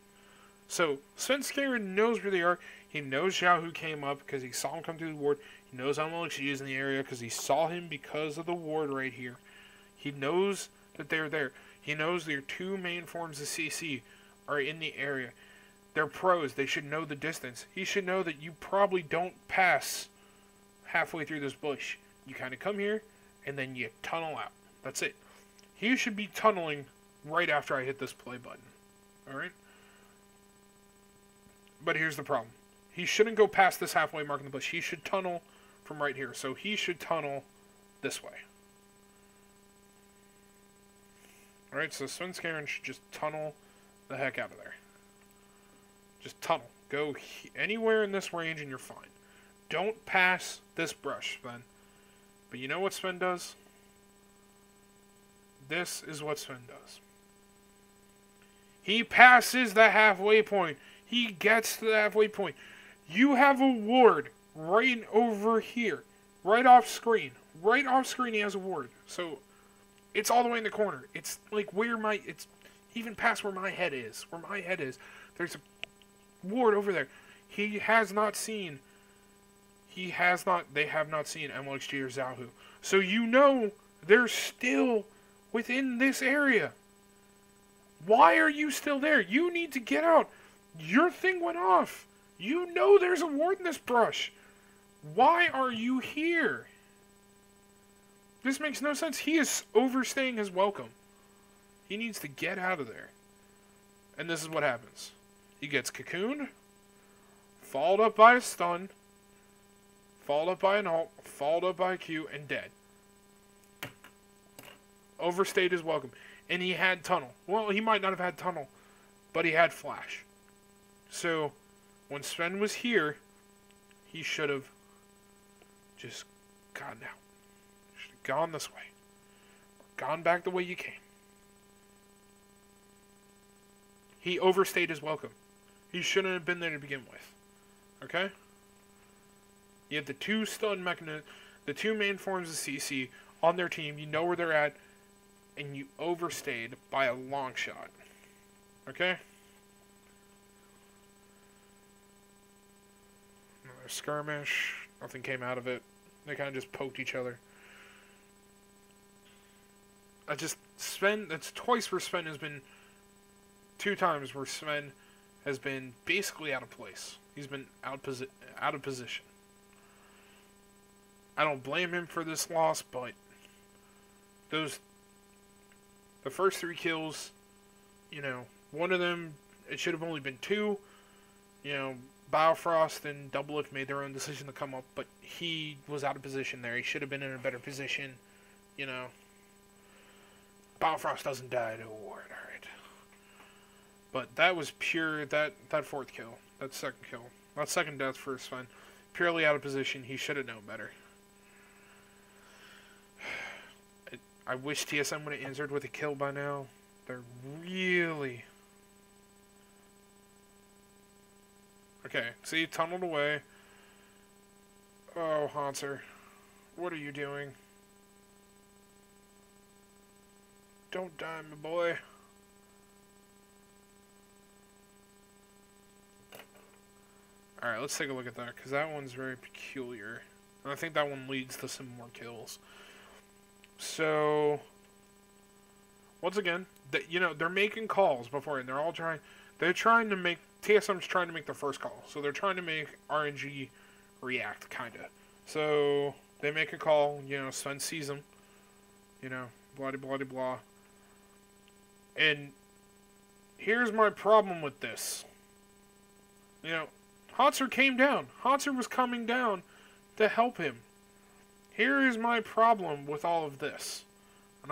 So, Svenskaren knows where they are. He knows Xiaohu came up because he saw him come through the ward. He knows MLXG is in the area because he saw him because of the ward right here. He knows that they're there. He knows their 2 main forms of CC are in the area. They're pros. They should know the distance. He should know that you probably don't pass halfway through this bush. You kind of come here, and then you tunnel out. That's it. He should be tunneling right after I hit this play button. Alright? But here's the problem. He shouldn't go past this halfway mark in the bush. He should tunnel from right here. So he should tunnel this way. Alright, so Svenskaren should just tunnel the heck out of there. Just tunnel. Go anywhere in this range and you're fine. Don't pass this brush, Sven. But you know what Sven does? This is what Sven does. He passes the halfway point. He gets to the halfway point. You have a ward right over here. Right off screen. Right off screen he has a ward. So, it's all the way in the corner. It's like where it's even past where my head is. Where my head is. There's a ward over there. They have not seen MLXG or Zhaohu. So you know they're still within this area. Why are you still there? You need to get out. Your thing went off. You know there's a ward in this brush. Why are you here? This makes no sense. He is overstaying his welcome. He needs to get out of there. And this is what happens. He gets cocooned, followed up by a stun, followed up by an ult, followed up by a Q, and dead. Overstayed his welcome. And he had tunnel. Well, he might not have had tunnel, but he had flash. So, when Sven was here, he should have just gotten out. Should have gone this way. Gone back the way you came. He overstayed his welcome. He shouldn't have been there to begin with. Okay? You have the two stun mechanisms, the two main forms of CC on their team. You know where they're at. And you overstayed by a long shot. Okay? Another skirmish. Nothing came out of it. They kind of just poked each other. Sven, that's twice where Sven has been, 2 times where Sven has been basically out of place. He's been out of position. I don't blame him for this loss, but the first 3 kills, you know, one of them, it should have only been 2. You know, Biofrost and Doublelift made their own decision to come up, but he was out of position there. He should have been in a better position, you know. Biofrost doesn't die to a ward, alright. But that was pure, that 4th kill, that 2nd kill, that 2nd death for Sven, purely out of position. He should have known better. I wish TSM would have answered with a kill by now. They're really... Okay, see, tunneled away. Oh, Hanser. What are you doing? Don't die, my boy. Alright, let's take a look at that, because that one's very peculiar. And I think that one leads to some more kills. So, once again, you know, they're making calls before, and they're trying to make, TSM's trying to make the first call. So they're trying to make RNG react, kinda. So, they make a call, you know, Sven sees them, you know, blah, blah, blah, blah. And here's my problem with this. You know, Hotzer came down. Hotzer was coming down to help him. Here is my problem with all of this, and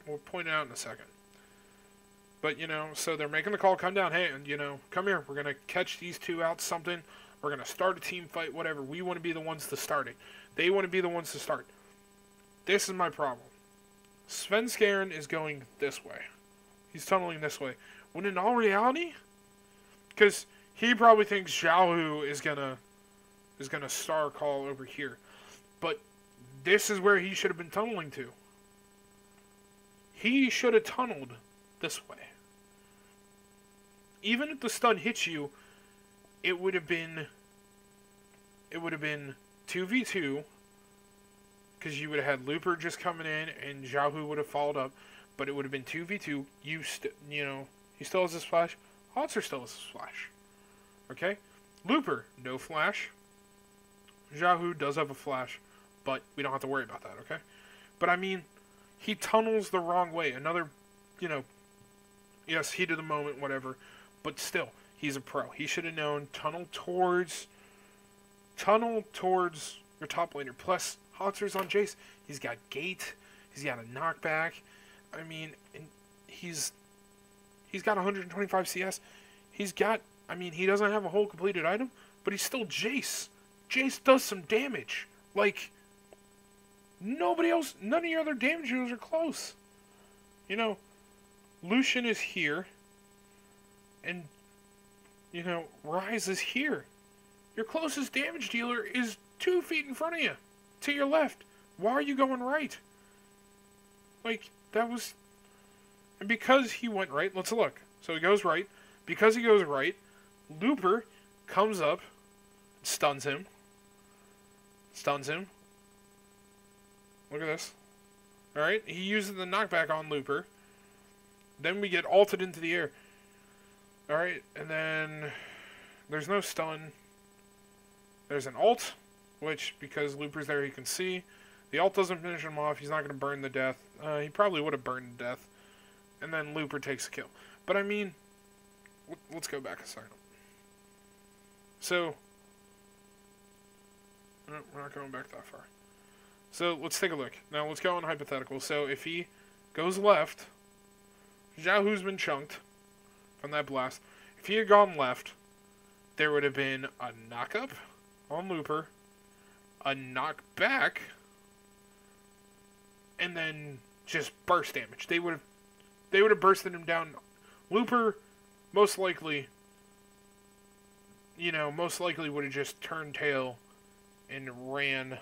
we'll point it out in a second. But, you know, so they're making the call, come down, hey, and, you know, come here, we're going to catch these 2 out, something, we're going to start a team fight, whatever. We want to be the ones to start it. They want to be the ones to start. This is my problem. Sven Skaren is going this way. He's tunneling this way. When in all reality, because he probably thinks Zhaohu is gonna star call over here. But this is where he should have been tunneling to. He should have tunneled this way. Even if the stun hits you, it would have been 2v2, because you would have had Looper just coming in and Zhaohu would have followed up, but it would have been 2v2. You know, he still has his flash. Hotzer still has his flash. Okay? Looper, no flash. Zhaohu does have a flash, but we don't have to worry about that, okay? But I mean, he tunnels the wrong way. Another, you know, yes, heat of the moment, whatever, but still, he's a pro. He should have known, tunnel towards your top laner. Plus, Hotzer's on Jace. He's got gate. He's got a knockback. I mean, and he's got 125 CS. He's got, I mean, he doesn't have a whole completed item, but he's still Jace. Jace does some damage. Like, nobody else, none of your other damage dealers are close. You know, Lucian is here, and, you know, Ryze is here. Your closest damage dealer is 2 feet in front of you, to your left. Why are you going right? Like, that was... And because he went right, let's look. So he goes right. Because he goes right, Looper comes up, stuns him. Stuns him. Look at this. Alright, he uses the knockback on Looper. Then we get ulted into the air. Alright, and then there's no stun. There's an ult, which, because Looper's there, he can see. The ult doesn't finish him off. He's not going to burn the death. He probably would have burned to death. And then Looper takes a kill. But I mean, let's go back a second. So, no, we're not going back that far. So, let's take a look. Now, let's go on hypothetical. So, if he goes left, Xiaohu's been chunked from that blast. If he had gone left, there would have been a knock-up on Looper, a knockback, and then just burst damage. They would have bursted him down. Looper, most likely would have just turned tail and ran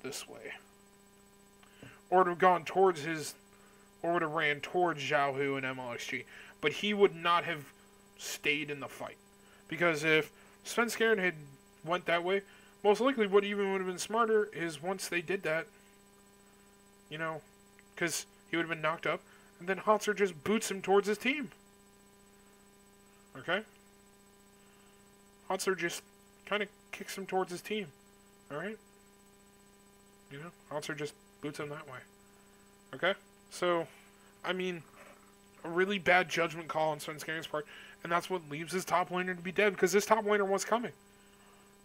this way. Or would have gone towards or would have ran towards Xiaohu and MLXG. But he would not have stayed in the fight. Because if Svenskeren had went that way, most likely what even would have been smarter is once they did that, because he would have been knocked up, and then Hotzer just boots him towards his team. Okay? Hotzer just kind of kicks him towards his team. Alright? Hotzer just boots him that way. Okay? So, I mean, a really bad judgment call on Svenskeren's part, and that's what leaves his top laner to be dead, because his top laner was coming.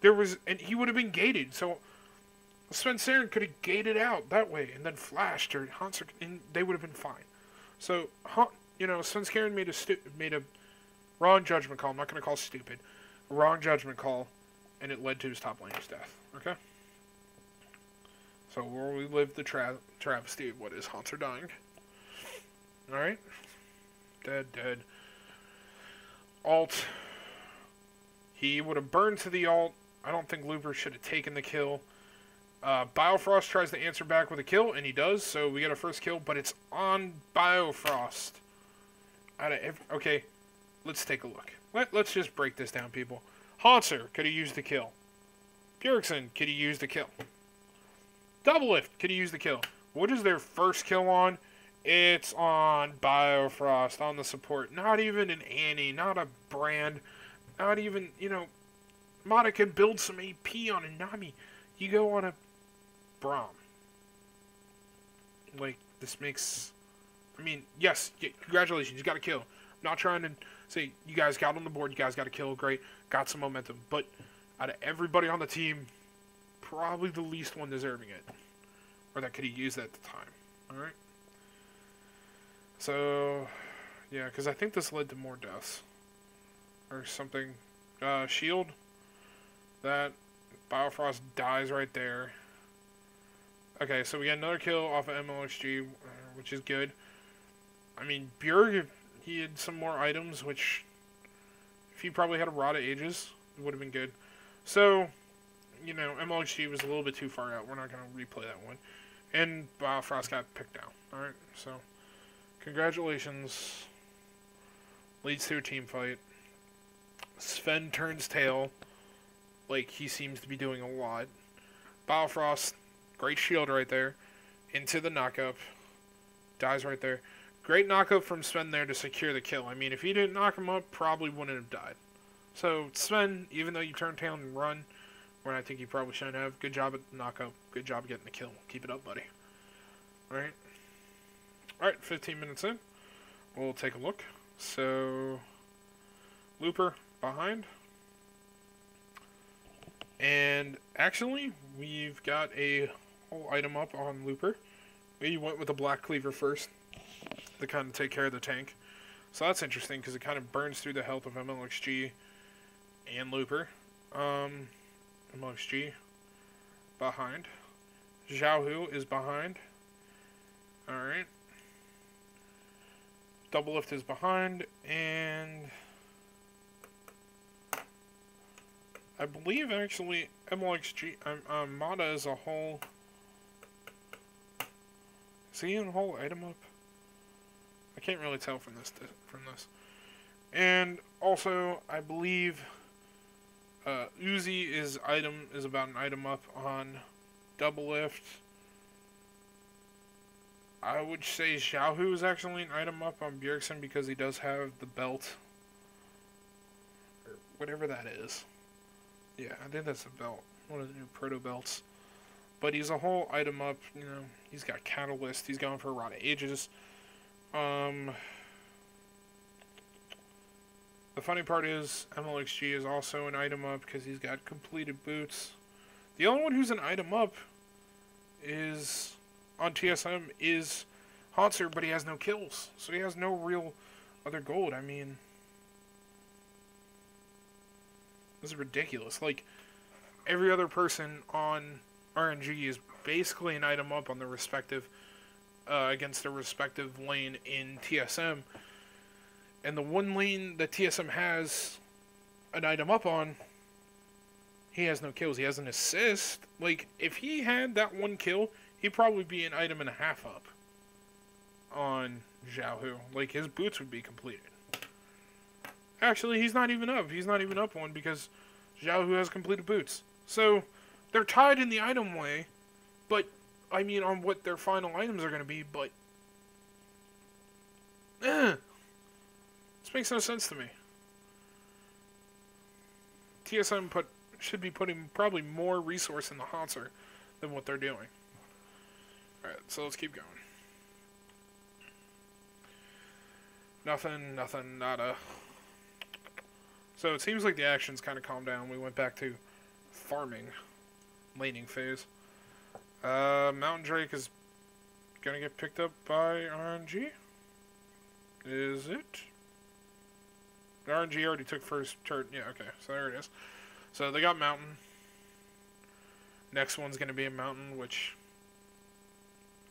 And he would have been gated, so Svenskeren could have gated out that way, and then flashed, or Hotzer, and they would have been fine. So, Svenskeren made a wrong judgment call. I'm not going to call it stupid. A wrong judgment call, and it led to his top laner's death. Okay? So we'll relive the travesty of what is Hotzer dying. Alright? Dead. Ult. He would have burned to the ult. I don't think Looper should have taken the kill. Biofrost tries to answer back with a kill, and he does, so we get our first kill, but it's on Biofrost. Okay, let's take a look. Let's just break this down, people. Hotzer could have used the kill. Bjergsen could have used the kill. Doublelift could have used the kill. What is their first kill on? It's on Biofrost, on the support. Not even an Annie, not a Brand, not even, Mata can build some AP on a Nami. You go on a Braum. This makes... yes, congratulations, you got a kill. I'm not trying to say, you guys got on the board, you guys got a kill, great, got some momentum. But out of everybody on the team, probably the least one deserving it. Or that could have used it at the time. Alright? So, yeah, because I think this led to more deaths. Or something. Shield. That. Biofrost dies right there. Okay, so we got another kill off of MLXG, which is good. Bjerg, he had some more items, which, if he probably had a Rod of Ages, it would have been good. So, MLXG was a little bit too far out. We're not going to replay that one. And Biofrost got picked down. Alright, so, congratulations. Leads to a team fight. Sven turns tail. He seems to be doing a lot. Biofrost, great shield right there. Into the knockup. Dies right there. Great knockup from Sven there to secure the kill. If he didn't knock him up, probably wouldn't have died. So, Sven, even though you turned tail and run, when I think you probably shouldn't have, good job at the knockup. Good job getting the kill. Keep it up, buddy. Alright. Alright, 15 minutes in. We'll take a look. So, Looper behind. And actually, we've got a whole item up on Looper. We went with the Black Cleaver first to kind of take care of the tank. So that's interesting because it kind of burns through the health of MLXG and Looper. MLXG behind. Xiaohu is behind. Alright. Doublelift is behind, and I believe actually MLXG, Mata as a whole. Is he in a whole item up? I can't really tell from this. And also, I believe Uzi is about an item up on double lift. I would say Xiaohu is actually an item up on Bjergsen because he does have the belt. Or whatever that is. Yeah, I think that's a belt. One of the new proto belts. But he's a whole item up, you know. He's got Catalyst. He's going for a Rod of Ages. The funny part is MLXG is also an item up because he's got completed boots. The only one who's an item up is on TSM is Hanser, but he has no kills. So he has no real other gold. I mean, this is ridiculous. Like, every other person on RNG is basically an item up on the respective, against their respective lane in TSM. And the one lane that TSM has an item up on, he has no kills. He has an assist. Like, if he had that one kill, he'd probably be an item and a half up on Xiaohu. Like, his boots would be completed. Actually, he's not even up. He's not even up one because Xiaohu has completed boots. So, they're tied in the item way, but, I mean, on what their final items are going to be, but... This makes no sense to me. TSM should be putting probably more resource in the Hanser than what they're doing. Alright, so let's keep going. Nothing, nada. So it seems like the action's kind of calmed down. We went back to farming, laning phase. Mountain Drake is gonna get picked up by RNG? Is it? RNG already took first turn. Yeah, okay. So there it is. So they got Mountain. Next one's going to be a Mountain, which,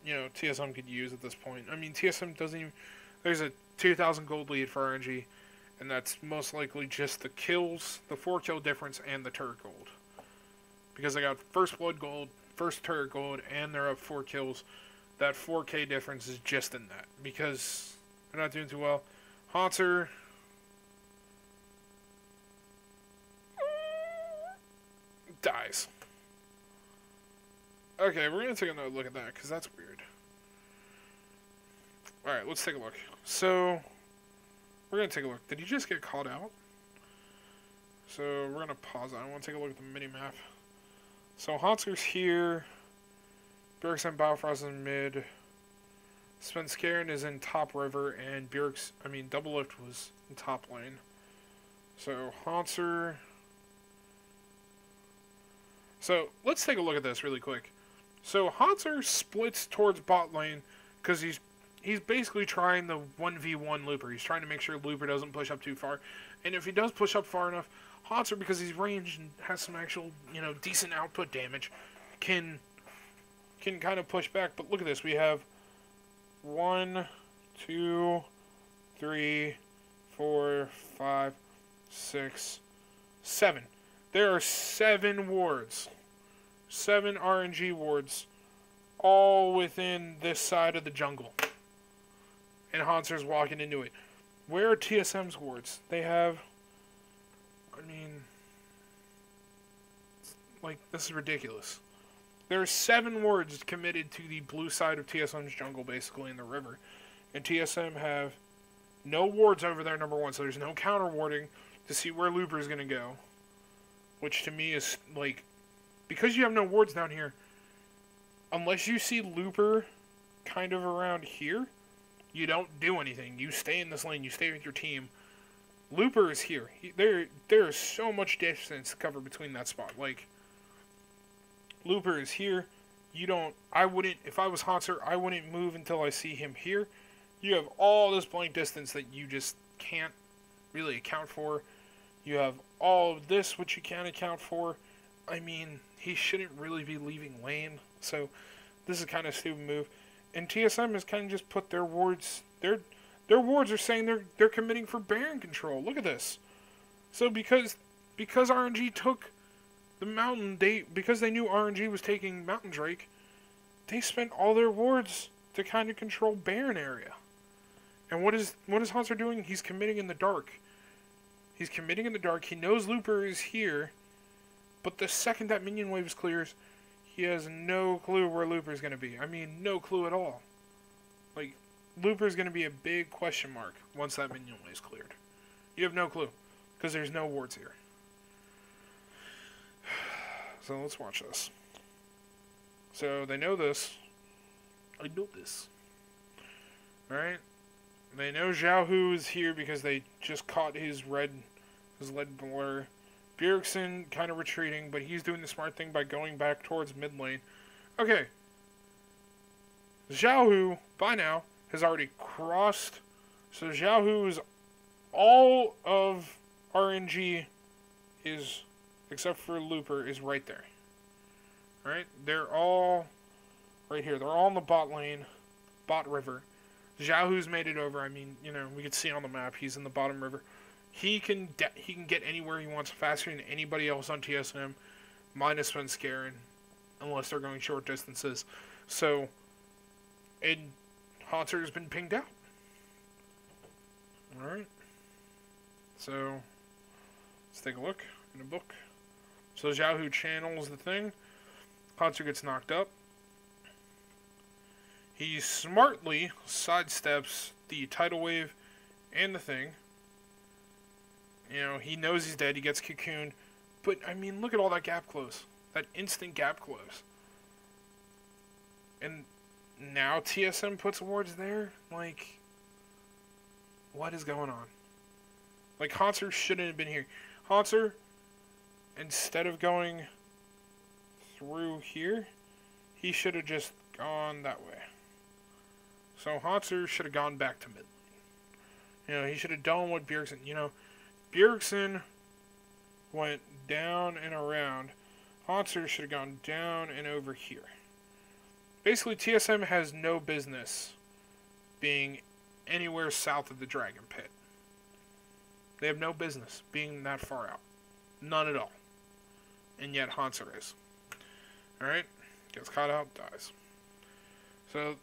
you know, TSM could use at this point. I mean, TSM doesn't even... There's a 2,000 gold lead for RNG, and that's most likely just the kills, the 4-kill difference, and the turret gold. Because they got first blood gold, first turret gold, and they're up 4 kills. That 4k difference is just in that. Because they're not doing too well. Hanser... dies. Okay, we're going to take another look at that, because that's weird. Alright, let's take a look. So, we're going to take a look. Did he just get called out? So, we're going to pause that. I want to take a look at the mini-map. So, Hanser's here. Bjergsen Biofrost is in mid. Svenskeren is in top river, and Double Lift was in top lane. So, Hanser... So, let's take a look at this really quick. So, Hanser splits towards bot lane because he's basically trying the 1v1 Looper. He's trying to make sure Looper doesn't push up too far. And if he does push up far enough, Hanser, because he's ranged and has some actual, you know, decent output damage, can kind of push back. But look at this. We have 1, 2, 3, 4, 5, 6, 7. There are 7 wards. 7 RNG wards. All within this side of the jungle. And Hanser's walking into it. Where are TSM's wards? They have... I mean... Like, this is ridiculous. There are 7 wards committed to the blue side of TSM's jungle, basically, in the river. And TSM have no wards over there, number 1. So there's no counter warding to see where Looper's going to go. Which to me is, like, because you have no wards down here, unless you see Looper kind of around here, you don't do anything. You stay in this lane, you stay with your team. Looper is here. There is so much distance to cover between that spot. Like, Looper is here. If I was Hanser, I wouldn't move until I see him here. You have all this blank distance that you just can't really account for. You have all of this, which you can't account for. I mean, he shouldn't really be leaving lane. So, this is kind of a stupid move. And TSM has kind of just put their wards... Their wards are saying they're committing for Baron control. Look at this. So, because RNG took the mountain, because they knew RNG was taking Mountain Drake, they spent all their wards to kind of control Baron area. And what is Hanser doing? He's committing in the dark. He's committing in the dark. He knows Looper is here. But the second that minion waves clears, he has no clue where Looper's going to be. I mean, no clue at all. Like, Looper's going to be a big question mark once that minion wave's cleared. You have no clue. Because there's no wards here. So let's watch this. So they know this. I know this. Alright. They know Xiaohu is here because they just caught his lead blur. Bjergsen kind of retreating, but he's doing the smart thing by going back towards mid lane. Okay. Xiaohu, by now, has already crossed. So Xiaohu's all of RNG is, except for Looper, is right there. Alright? They're all right here. They're all in the bot lane, bot river. Xiaohu's made it over. I mean, you know, we can see on the map, he's in the bottom river. He can get anywhere he wants faster than anybody else on TSM, minus when scaring, unless they're going short distances. So, and Haunter has been pinged out. Alright. So, let's take a look in the book. So Xiaohu channels the thing. Haunter gets knocked up. He smartly sidesteps the tidal wave and the thing. You know, he knows he's dead. He gets cocooned. But, I mean, look at all that gap close. That instant gap close. And now TSM puts wards there? Like, what is going on? Like, Haunter shouldn't have been here. Haunter, instead of going through here, he should have just gone that way. So Haunter should have gone back to mid lane. You know, he should have done what Bjergsen, you know, Bjergsen went down and around. Haunter should have gone down and over here. Basically, TSM has no business being anywhere south of the Dragon Pit. They have no business being that far out. None at all. And yet Haunter is. Alright? Gets caught out, dies. So,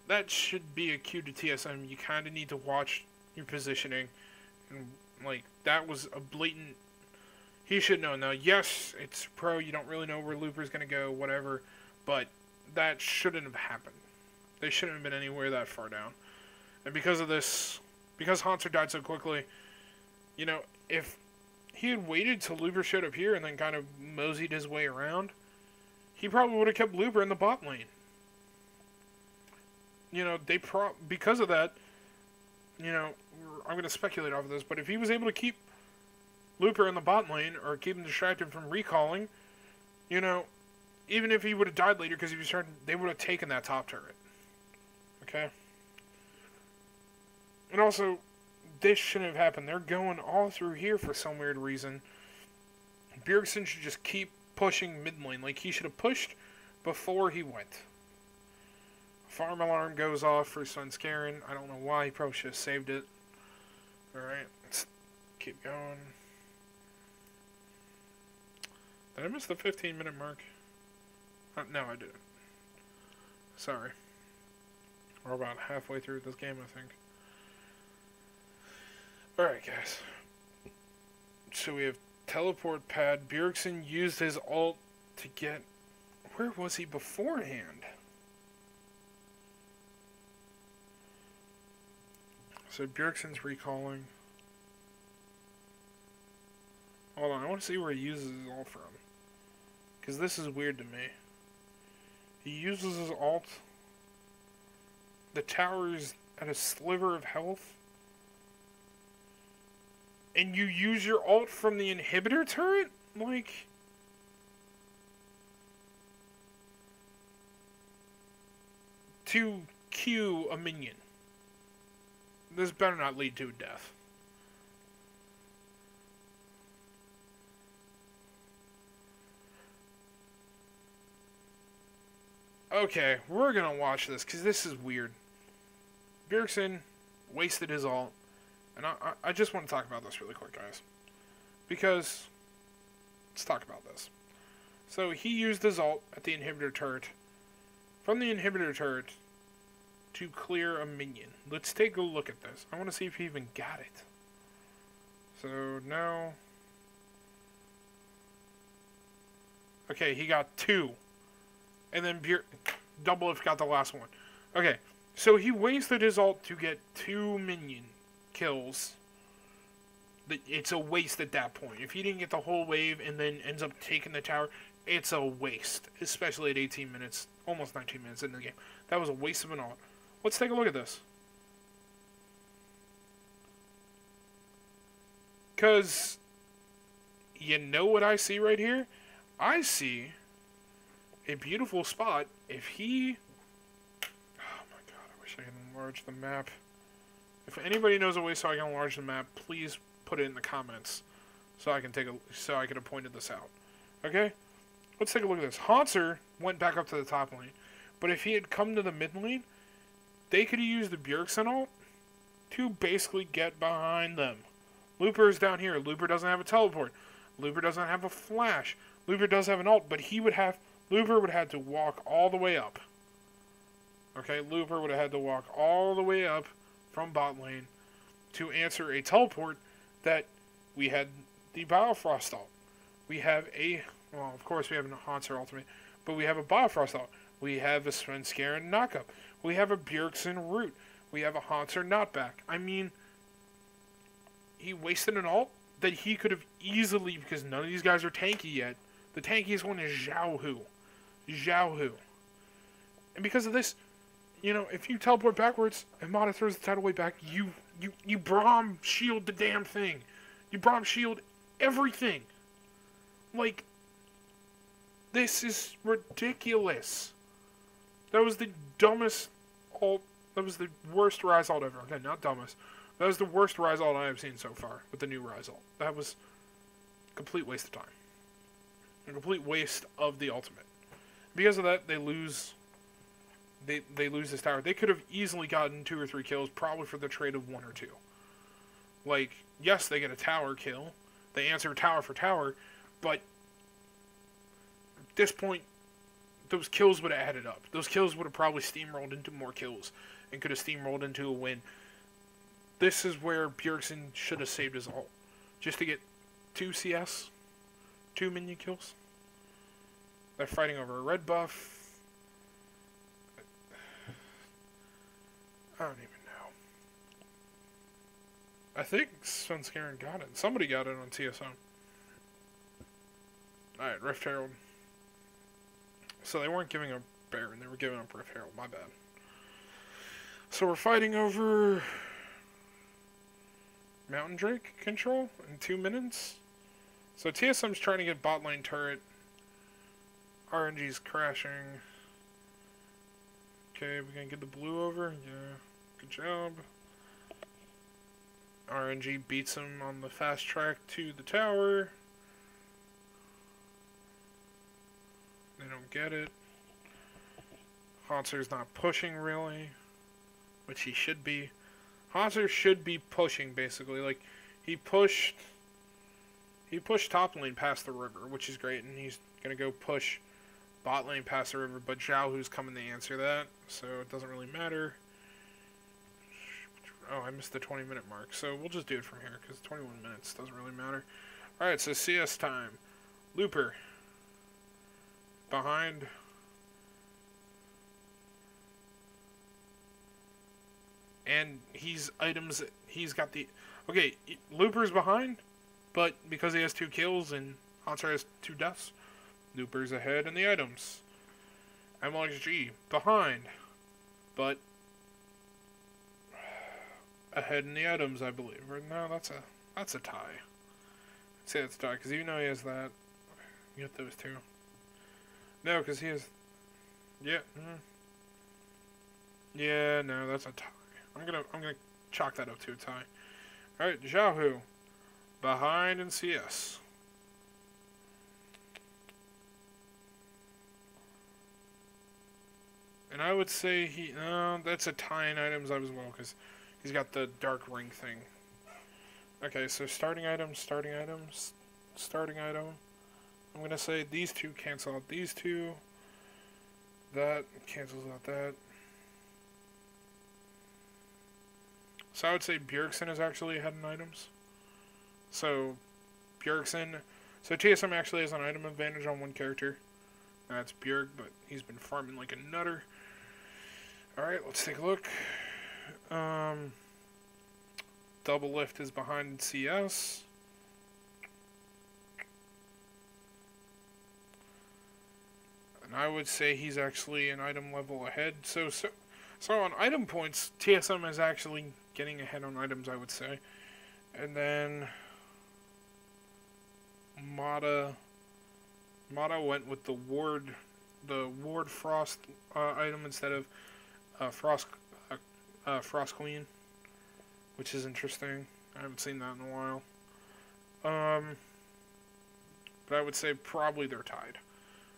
that should be a cue to TSM. You kind of need to watch your positioning. And, like, that was a blatant... He should know. Now, yes, it's pro. You don't really know where Looper's going to go, whatever. But that shouldn't have happened. They shouldn't have been anywhere that far down. And because of this, because Haunter died so quickly, you know, if he had waited till Looper showed up here and then kind of moseyed his way around, he probably would have kept Looper in the bot lane. You know, because of that, you know, I'm going to speculate off of this, but if he was able to keep Looper in the bot lane or keep him distracted from recalling, you know, even if he would have died later because he was trying, they would have taken that top turret. Okay? And also, this shouldn't have happened. They're going all through here for some weird reason. Bjergsen should just keep pushing mid lane. Like, he should have pushed before he went. Farm alarm goes off for Sunscaren. I don't know why. He probably should have saved it. Alright, let's keep going. Did I miss the 15-minute mark? No, I didn't. Sorry. We're about halfway through this game, I think. Alright, guys. So we have teleport pad. Bjergsen used his ult to get... Where was he beforehand? So Bjergsen's recalling. Hold on, I want to see where he uses his ult from. Because this is weird to me. He uses his ult. The tower's at a sliver of health. And you use your ult from the inhibitor turret? Like... to Q a minion. This better not lead to a death. Okay, we're gonna watch this, because this is weird. Bjergsen wasted his ult. And I just want to talk about this really quick, guys. Because, let's talk about this. So, he used his ult at the inhibitor turret. From the inhibitor turret to clear a minion. Let's take a look at this. I want to see if he even got it. So now... Okay, he got 2. And then Double If got the last one. Okay, so he wasted his ult to get 2 minion kills. It's a waste at that point. If he didn't get the whole wave and then ends up taking the tower, it's a waste. Especially at 18 minutes, almost 19 minutes in the game. That was a waste of an ult. Let's take a look at this. Because, you know what I see right here? I see a beautiful spot. If he... Oh my god, I wish I could enlarge the map. If anybody knows a way so I can enlarge the map, please put it in the comments. So I can have pointed this out. Okay? Let's take a look at this. Haunter went back up to the top lane. But if he had come to the mid lane, they could have used the Bjergsen ult to basically get behind them. Looper's down here. Looper doesn't have a teleport. Looper doesn't have a flash. Looper does have an ult, but Looper would have had to walk all the way up. Okay, Looper would have had to walk all the way up from bot lane to answer a teleport that we had the Biofrost ult. We have well, of course we have a Haunter ultimate, but we have a Biofrost ult. We have a Svenskeren knockup. We have a Bjergsen root. We have a Haunter knockback. I mean, he wasted an ult that he could have easily, because none of these guys are tanky yet. The tankiest one is Xiaohu. And because of this, you know, if you teleport backwards and Mata throws the tidal wave back, you Braum shield the damn thing. You Braum shield everything. Like, this is ridiculous. That was the dumbest ult. That was the worst Ryze ult ever. Okay, not dumbest. That was the worst Ryze ult I have seen so far with the new Ryze ult. That was a complete waste of time. A complete waste of the ultimate. Because of that, they lose. They lose this tower. They could have easily gotten 2 or 3 kills, probably for the trade of 1 or 2. Like, yes, they get a tower kill. They answer tower for tower, but at this point, those kills would have added up. Those kills would have probably steamrolled into more kills and could have steamrolled into a win. This is where Bjergsen should have saved his ult. Just to get 2 CS, 2 minion kills. They're fighting over a red buff. I don't even know. I think Svenskeren got it. Somebody got it on TSM. Alright, Rift Herald. So they weren't giving up Baron, they were giving up Rift Herald, my bad. So we're fighting over Mountain Drake control in 2 minutes. So TSM's trying to get bot lane turret. RNG's crashing. Okay, we gonna get the blue over? Yeah, good job. RNG beats him on the fast track to the tower. They don't get it. Haunter's not pushing really, which he should be. Haunter should be pushing basically. Like he pushed top lane past the river, which is great, and he's gonna go push bot lane past the river. But Xiaohu's coming to answer that, so it doesn't really matter. Oh, I missed the 20-minute mark, so we'll just do it from here because 21 minutes doesn't really matter. All right, so CS time. Looper behind. And he's got the... Okay, Looper's behind, but because he has 2 kills and Haunter has 2 deaths, Looper's ahead in the items. MLXG behind, but ahead in the items, I believe. Or no, that's a tie. I'd say it's a tie, because even though he has that, you get those 2. No, because he has... Yeah. Yeah, no, that's a tie. I'm gonna chalk that up to a tie. Alright, Xiaohu. Behind in CS. And I would say that's a tie in items as well, because he's got the dark ring thing. Okay, so starting item. I'm gonna say these 2 cancel out these 2. That cancels out that. So I would say Bjergsen is actually ahead in items. So, Bjergsen. So, TSM actually has an item advantage on one character. That's Bjerg, but he's been farming like a nutter. Alright, let's take a look. Double Lift is behind CS. And I would say he's actually an item level ahead. So on item points, TSM is actually getting ahead on items, I would say. And then Mata went with the Ward Frost item instead of Frost Queen, which is interesting. I haven't seen that in a while. But I would say probably they're tied.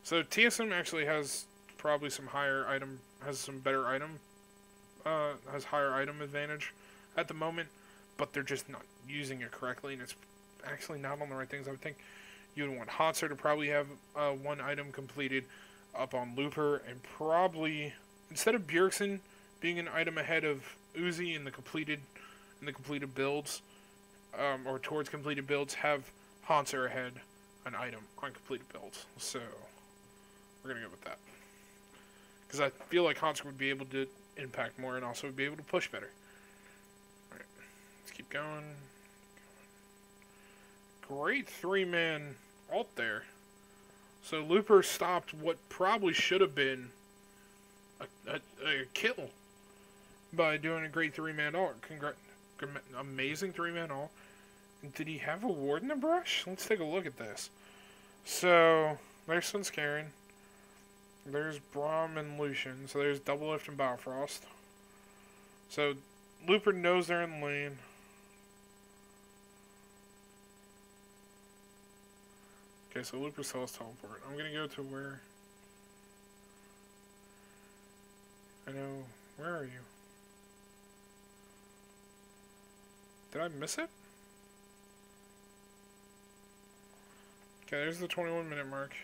So TSM actually has probably some higher item, has higher item advantage at the moment, but they're just not using it correctly, and it's actually not on the right things. I would think you would want Hotzer to probably have one item completed up on Looper, and probably instead of Bjergsen being an item ahead of Uzi in the completed builds, or towards completed builds, have Hotzer ahead an item on completed builds. So we're gonna go with that because I feel like Hotzer would be able to impact more and also would be able to push better. All right, let's keep going. Great 3-man ult there. So Looper stopped what probably should have been a kill by doing a great 3-man ult. Amazing 3-man ult. Did he have a ward in the brush? Let's take a look at this. So there's Svenskeren. There's Braum and Lucian. So there's Double Lift and Bifrost. So Looper knows they're in lane. Okay, so Looper still has teleport. I'm gonna go to where... I know... Where are you? Did I miss it? Okay, there's the 21-minute mark.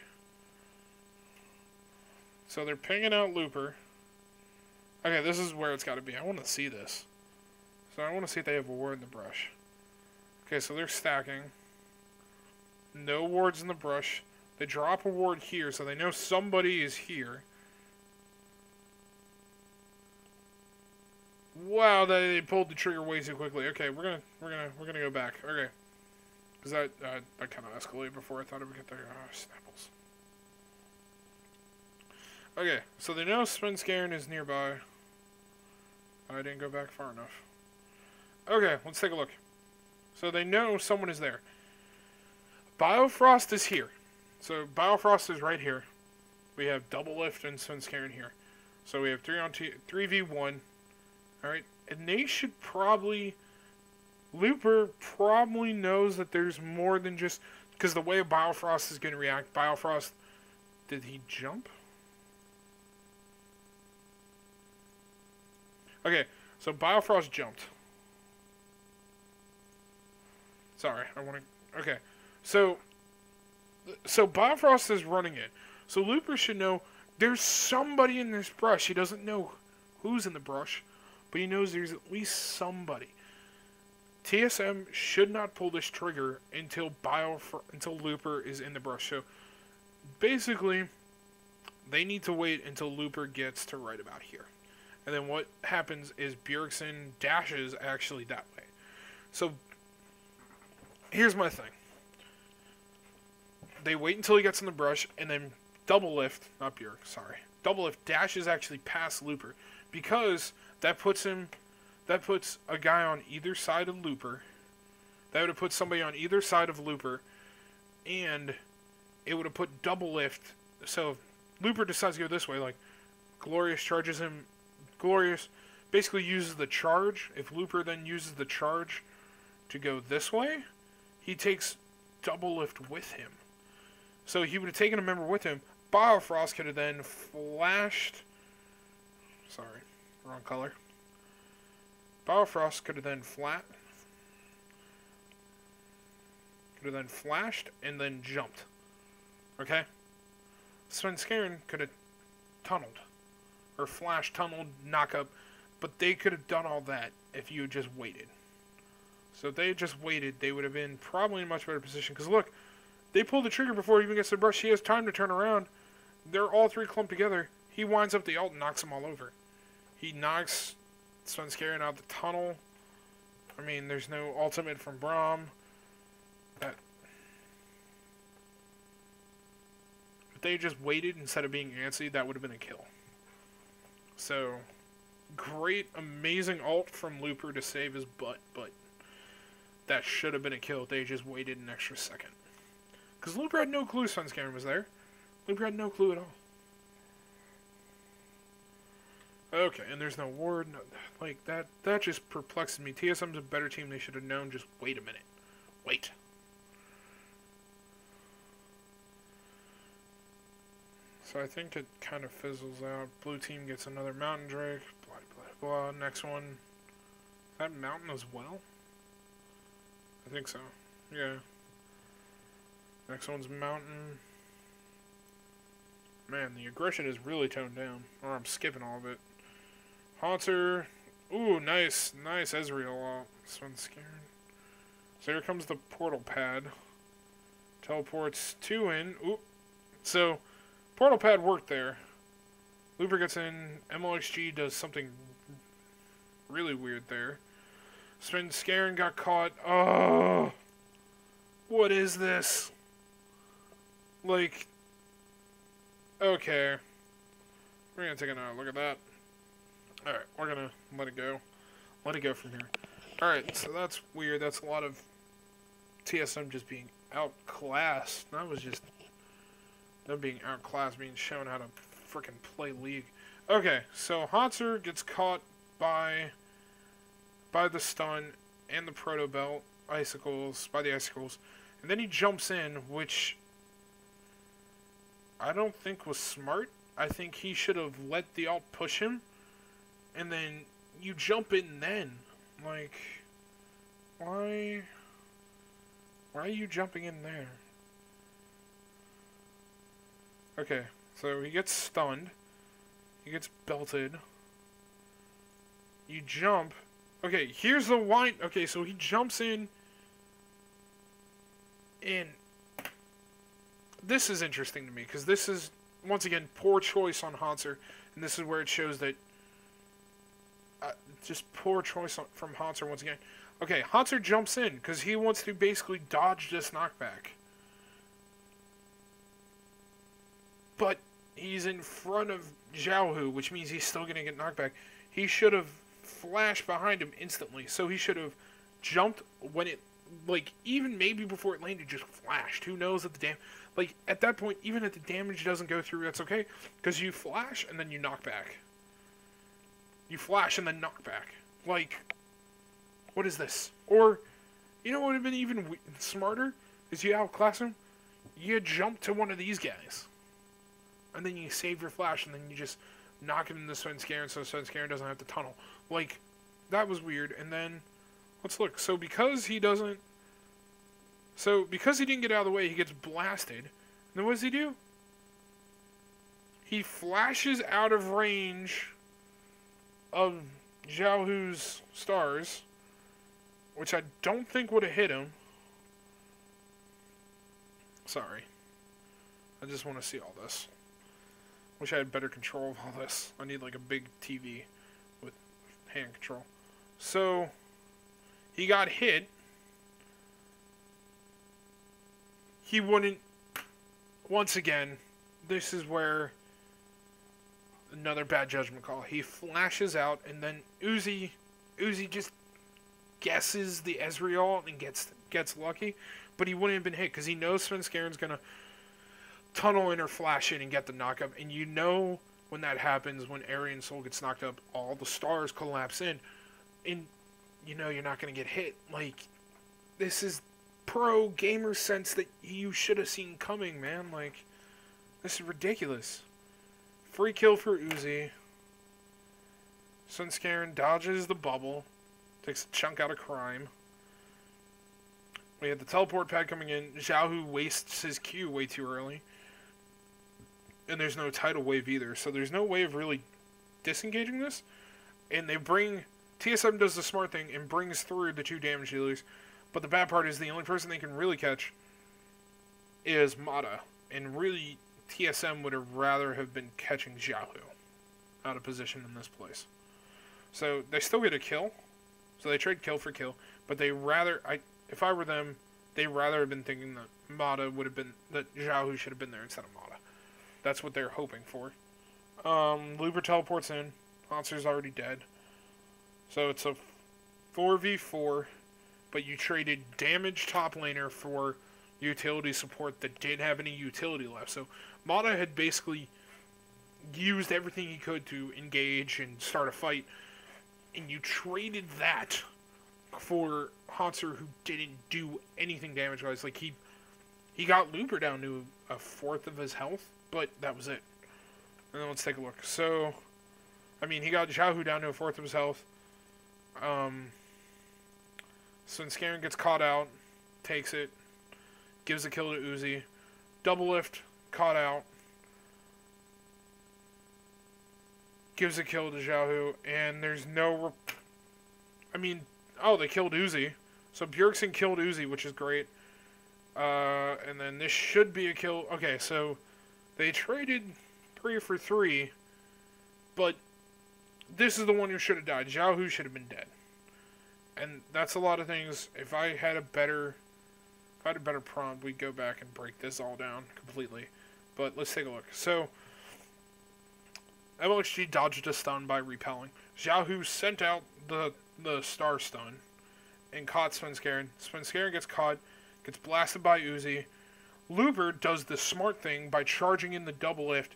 So they're pinging out Looper. Okay, this is where it's got to be. I want to see this. So I want to see if they have a ward in the brush. Okay, so they're stacking. No wards in the brush. They drop a ward here, so they know somebody is here. Wow, they pulled the trigger way too quickly. Okay, we're gonna go back. Okay, because that kind of escalated before I thought it would get there. Snapples. Okay, so they know Svenskeren is nearby. I didn't go back far enough. Okay, let's take a look. So they know someone is there. Biofrost is here. So Biofrost is right here. We have Double Lift and Svenskeren here. So we have 3v1. Alright, and they should probably... Looper probably knows that there's more than just... Because the way Biofrost is going to react, Biofrost... Did he jump? Okay, so Biofrost jumped. Sorry, I want to... Okay, so Biofrost is running it. So Looper should know there's somebody in this brush. He doesn't know who's in the brush, but he knows there's at least somebody. TSM should not pull this trigger until Looper is in the brush. So basically, they need to wait until Looper gets to right about here. And then what happens is Bjergsen dashes actually that way. So here's my thing. They wait until he gets in the brush, and then Double Lift, not Bjerg, sorry. Double Lift dashes actually past Looper. Because that puts a guy on either side of Looper. That would have put somebody on either side of Looper. And it would have put Double Lift. So if Looper decides to go this way, like Glorious charges him. Glorious basically uses the charge. If Looper then uses the charge to go this way, he takes Double Lift with him. So he would have taken a member with him. Biofrost could have then flashed... Sorry, wrong color. Biofrost could have then flashed and then jumped. Okay? Svenskeren could have tunneled. Or flashed, tunneled, knock up. But they could have done all that if you had just waited. So if they had just waited, they would have been probably in a much better position. Because look, they pull the trigger before he even gets to the brush. He has time to turn around. They're all three clumped together. He winds up the ult and knocks them all over. He knocks Svenskeren out the tunnel. I mean, there's no ultimate from Braum. If they just waited instead of being antsy, that would have been a kill. So, great, amazing ult from Looper to save his butt, but that should have been a kill if they just waited an extra second. Because Looper had no clue Svenskeren was there. Looper had no clue at all. Okay, and there's no ward. No, like, that just perplexes me. TSM's a better team. They should have known. Just wait a minute. Wait. So I think it kind of fizzles out. Blue team gets another Mountain Drake. Blah, blah, blah. Next one. That Mountain as well? I think so. Yeah. Next one's Mountain. Man, the aggression is really toned down. Or I'm skipping all of it. Haunter. Ooh, nice. Nice Ezreal. Svenskeren. So here comes the portal pad. Teleports 2 in. Ooh. So, portal pad worked there. Looper gets in. MLXG does something really weird there. Svenskeren got caught. Oh! What is this? Like... Okay. We're gonna take another look at that. Alright, we're gonna let it go. Let it go from here. Alright, so that's weird. That's a lot of TSM just being outclassed. That was just them being outclassed, being shown how to frickin' play League. Okay, so Haunter gets caught by the stun and the proto belt icicles, by the icicles, and then he jumps in, which I don't think was smart. I think he should have let the ult push him, and then you jump in then. Like, why are you jumping in there? Okay, so he gets stunned. He gets belted. You jump. Okay, here's the wind. Okay, so he jumps in, and this is interesting to me, because this is, once again, poor choice on Haunter, and this is where it shows that, just poor choice from Haunter once again. Okay, Haunter jumps in, because he wants to basically dodge this knockback. But he's in front of Xiaohu, which means he's still going to get knocked back. He should have flashed behind him instantly, so he should have jumped when it, like, even maybe before it landed, just flashed. Who knows if the like, at that point, even if the damage doesn't go through, that's okay. Because you flash, and then you knock back. You flash, and then knock back. Like, what is this? Or, you know what would have been even smarter? Is you outclass him, you jump to one of these guys. And then you save your flash, and then you just knock him into Svenskeren, so Svenskeren doesn't have to tunnel. Like, that was weird. And then, let's look. So because he didn't get out of the way, he gets blasted. And then what does he do? He flashes out of range of Xiaohu's stars, which I don't think would have hit him. Sorry. I just want to see all this. Wish I had better control of all this. I need like a big TV with hand control. So, he got hit. He wouldn't... Once again, this is where another bad judgment call. He flashes out, and then Uzi just guesses the Ezreal and gets lucky, but he wouldn't have been hit because he knows Svenskeren's gonna tunnel in or flash in and get the knockup. And you know when that happens, when Aryan Soul gets knocked up, all the stars collapse in, and you know you're not gonna get hit. Like, this is pro gamer sense that you should have seen coming, man. Like, this is ridiculous. Free kill for Uzi. Svenskeren dodges the bubble. Takes a chunk out of crime. We had the teleport pad coming in. Xiaohu wastes his Q way too early. And there's no tidal wave either. So there's no way of really disengaging this. And they bring TSM does the smart thing and brings through the 2 damage dealers, but the bad part is the only person they can really catch is Mata, and really TSM would have rather have been catching Xiaohu out of position in this place. So they still get a kill, so they trade kill for kill, but they rather, if I were them, they rather have been thinking that Mata would have been, that Xiaohu should have been there instead of Mata. That's what they're hoping for. Looper teleports in. Hanser's already dead. So it's a 4v4, but you traded damage top laner for utility support that didn't have any utility left. So Mata had basically used everything he could to engage and start a fight, and you traded that for Hanser, who didn't do anything damage-wise. Like, he got Looper down to a fourth of his health, but that was it. And then let's take a look. So, I mean, he got Xiaohu down to a fourth of his health. Svenskeren gets caught out, takes it, gives a kill to Uzi. Double lift, caught out, gives a kill to Xiaohu, and there's no... I mean, oh, they killed Uzi. So Bjergsen killed Uzi, which is great. And then this should be a kill. Okay, so they traded 3 for 3, but this is the one who should have died. Xiaohu should have been dead. And that's a lot of things. If I had a better prompt, we'd go back and break this all down completely. But let's take a look. So MLXG dodged a stun by repelling. Xiaohu sent out the star stun and caught Svenskeren. Svenskeren gets caught, gets blasted by Uzi. Looper does the smart thing by charging in the double lift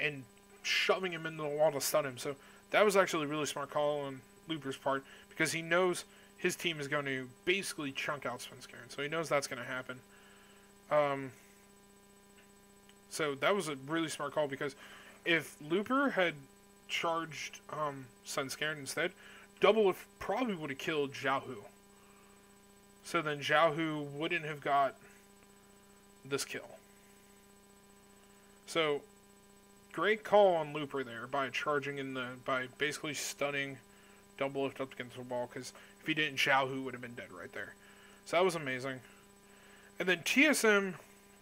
and shoving him into the wall to stun him. So that was actually a really smart call on Looper's part, because he knows his team is going to basically chunk out Svenskeren. So he knows that's going to happen. So that was a really smart call, because if Looper had charged Svenskeren instead, double lift probably would have killed Xiaohu. So then Xiaohu wouldn't have got this kill. So great call on Looper there by charging by basically stunning double lift up against the wall, because if he didn't, Xiaohu would have been dead right there. So that was amazing. And then TSM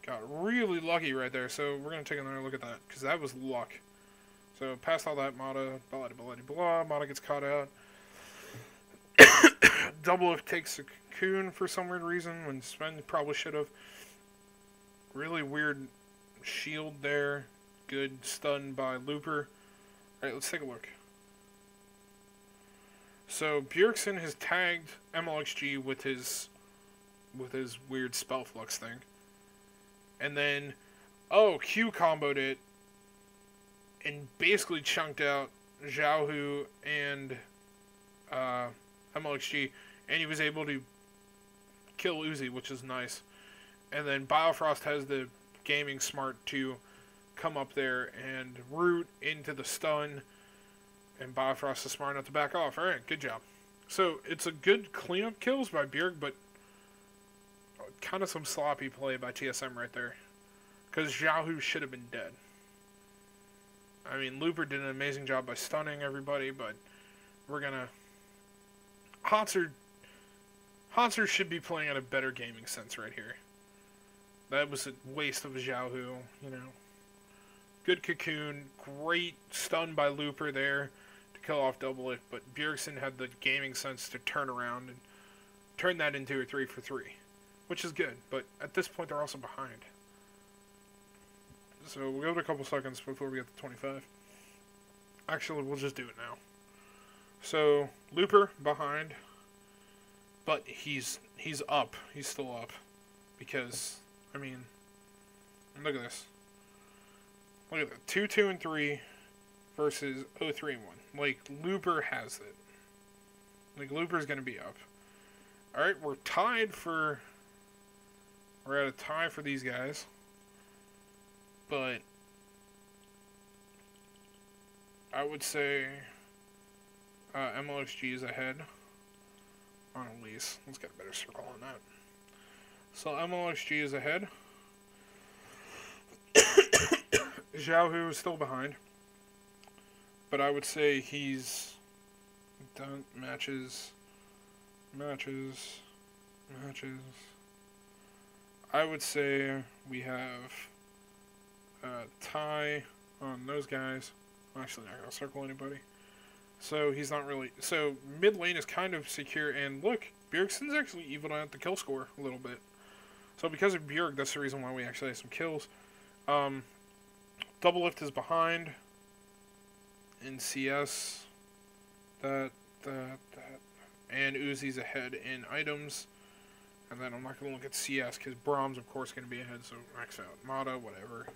got really lucky right there, so we're going to take another look at that, because that was luck. So past all that, Mata, blah, blah, blah, blah, Mata gets caught out. Double lift takes a cocoon for some weird reason, when Sven probably should have. Really weird shield there. Good stun by Looper. Alright, let's take a look. So Bjergsen has tagged MLXG with his weird spell flux thing. And then, oh, Q comboed it and basically chunked out Xiaohu and MLXG, and he was able to kill Uzi, which is nice. And then Biofrost has the gaming smart to come up there and root into the stun, and Biofrost is smart enough to back off. Alright, good job. So it's a good cleanup kills by Bjerg, but kind of some sloppy play by TSM right there, because Xiaohu should have been dead. I mean, Looper did an amazing job by stunning everybody, but we're gonna... Hanser should be playing at a better gaming sense right here. That was a waste of Xiaohu, you know. Good cocoon, great stun by Looper there to kill off double lift, but Bjergsen had the gaming sense to turn around and turn that into a 3 for 3, which is good, but at this point they're also behind. So we'll give it a couple seconds before we get to 25. Actually, we'll just do it now. So Looper behind, but he's up. He's still up, because I mean, look at this. Look at that. 2, 2, and 3 versus 0, 3, and 1. Like, Looper has it. Like, Looper's gonna be up. Alright, we're at a tie for these guys. But I would say MLXG is ahead on Elise. Let's get a better circle on that. So MLXG is ahead. Xiaohu is still behind, but I would say he's Done. Matches. I would say we have tie on those guys. I'm actually not going to circle anybody. So he's not really... So mid lane is kind of secure. And look, Bjergsen's actually evened out the kill score a little bit. So because of Bjerg, that's the reason why we actually have some kills. Double lift is behind. In CS. That. And Uzi's ahead in items. And then I'm not going to look at CS because Brahm's, of course, going to be ahead. So max out. Mata, whatever.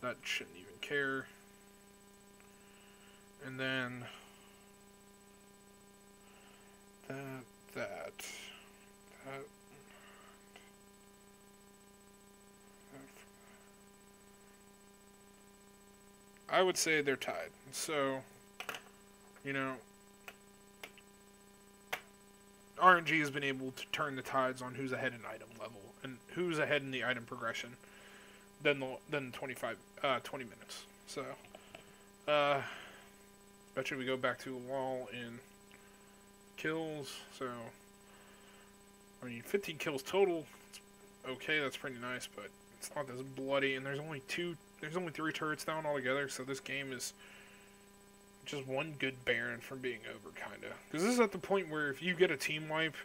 That shouldn't even care. And then... That. I would say they're tied. So, you know, RNG has been able to turn the tides on who's ahead in item level and who's ahead in the item progression than 20 minutes. So, bet you we go back to a wall in kills. So, I mean, 15 kills total. It's okay, that's pretty nice, but it's not as bloody. And there's only 3 turrets down altogether. So this game is just one good Baron from being over, kind of. Because this is at the point where if you get a team wipe,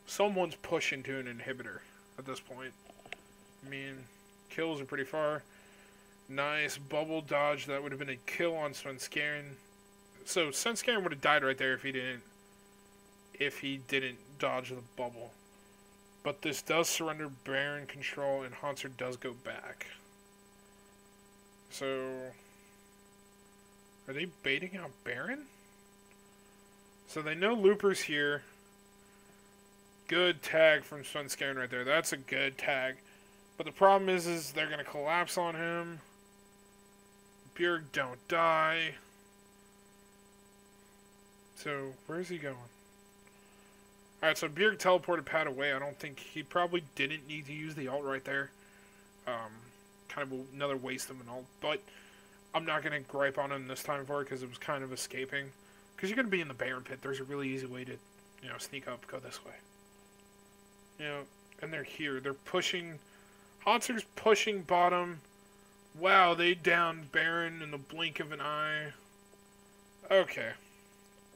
someone's pushing to an inhibitor at this point. I mean, kills are pretty far. Nice bubble dodge. That would have been a kill on Svenskeren. So Svenskeren would have died right there if he didn't dodge the bubble. But this does surrender Baron control, and Hanser does go back. So, are they baiting out Baron? So they know Looper's here. Good tag from Svenskeren right there. That's a good tag. But the problem is they're going to collapse on him. Bjerg don't die. So, where's he going? Alright, so Bjerg teleported Pat away. I don't think he probably didn't need to use the ult right there. Kind of another waste of an ult. But I'm not going to gripe on him this time for it because it was kind of escaping. Because you're going to be in the Baron pit. There's a really easy way to, sneak up, go this way. And they're here. They're pushing. Hanser's pushing bottom. Wow, they downed Baron in the blink of an eye. Okay.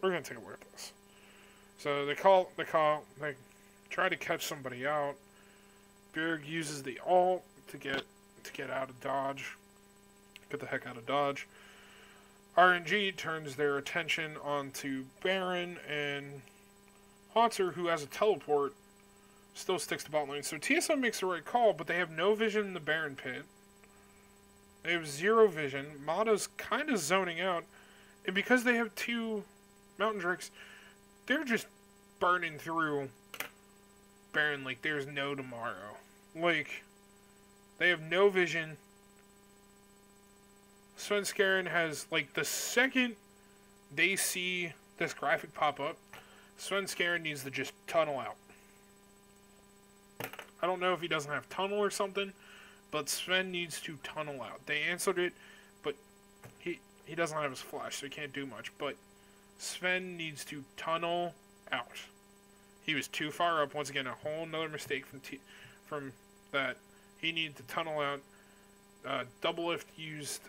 We're going to take a look at this. So they try to catch somebody out. Bjerg uses the ult to get out of dodge. Get the heck out of dodge. RNG turns their attention onto Baron, and Hanser, who has a teleport, still sticks to bot lane. So TSM makes the right call, but they have no vision in the Baron pit. They have 0 vision. Mata's kind of zoning out. And because they have 2 Mountain Drakes, they're just burning through Baron like there's no tomorrow. Like, they have no vision. Svenskeren has, like, the second they see this graphic pop up, Svenskeren needs to just tunnel out. I don't know if he doesn't have tunnel or something, but Sven needs to tunnel out. They answered it, but he doesn't have his flash, so he can't do much. But Sven needs to tunnel out. He was too far up. Once again, a whole nother mistake from that. He needed to tunnel out. Double lift uses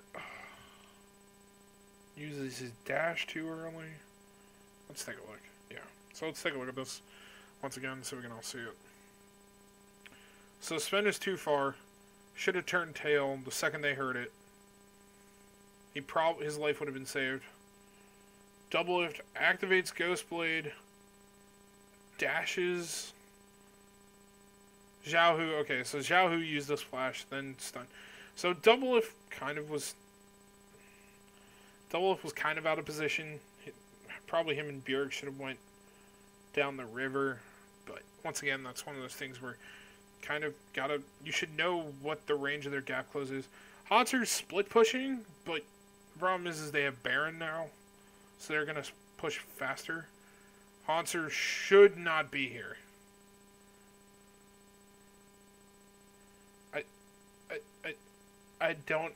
his dash too early. Let's take a look. Yeah. So let's take a look at this once again so we can all see it. So Sven is too far. Should have turned tail the second they heard it. His life would have been saved. Double lift activates Ghost Blade. Dashes. Xiaohu. Okay, so Xiaohu used this flash, then stun. So double lift was kind of out of position. Probably him and Bjerg should have went down the river. But once again, that's one of those things where kind of you should know what the range of their gap close is. Hanser's split pushing, but the problem is they have Baron now. So they're going to push faster. Hanser should not be here. I don't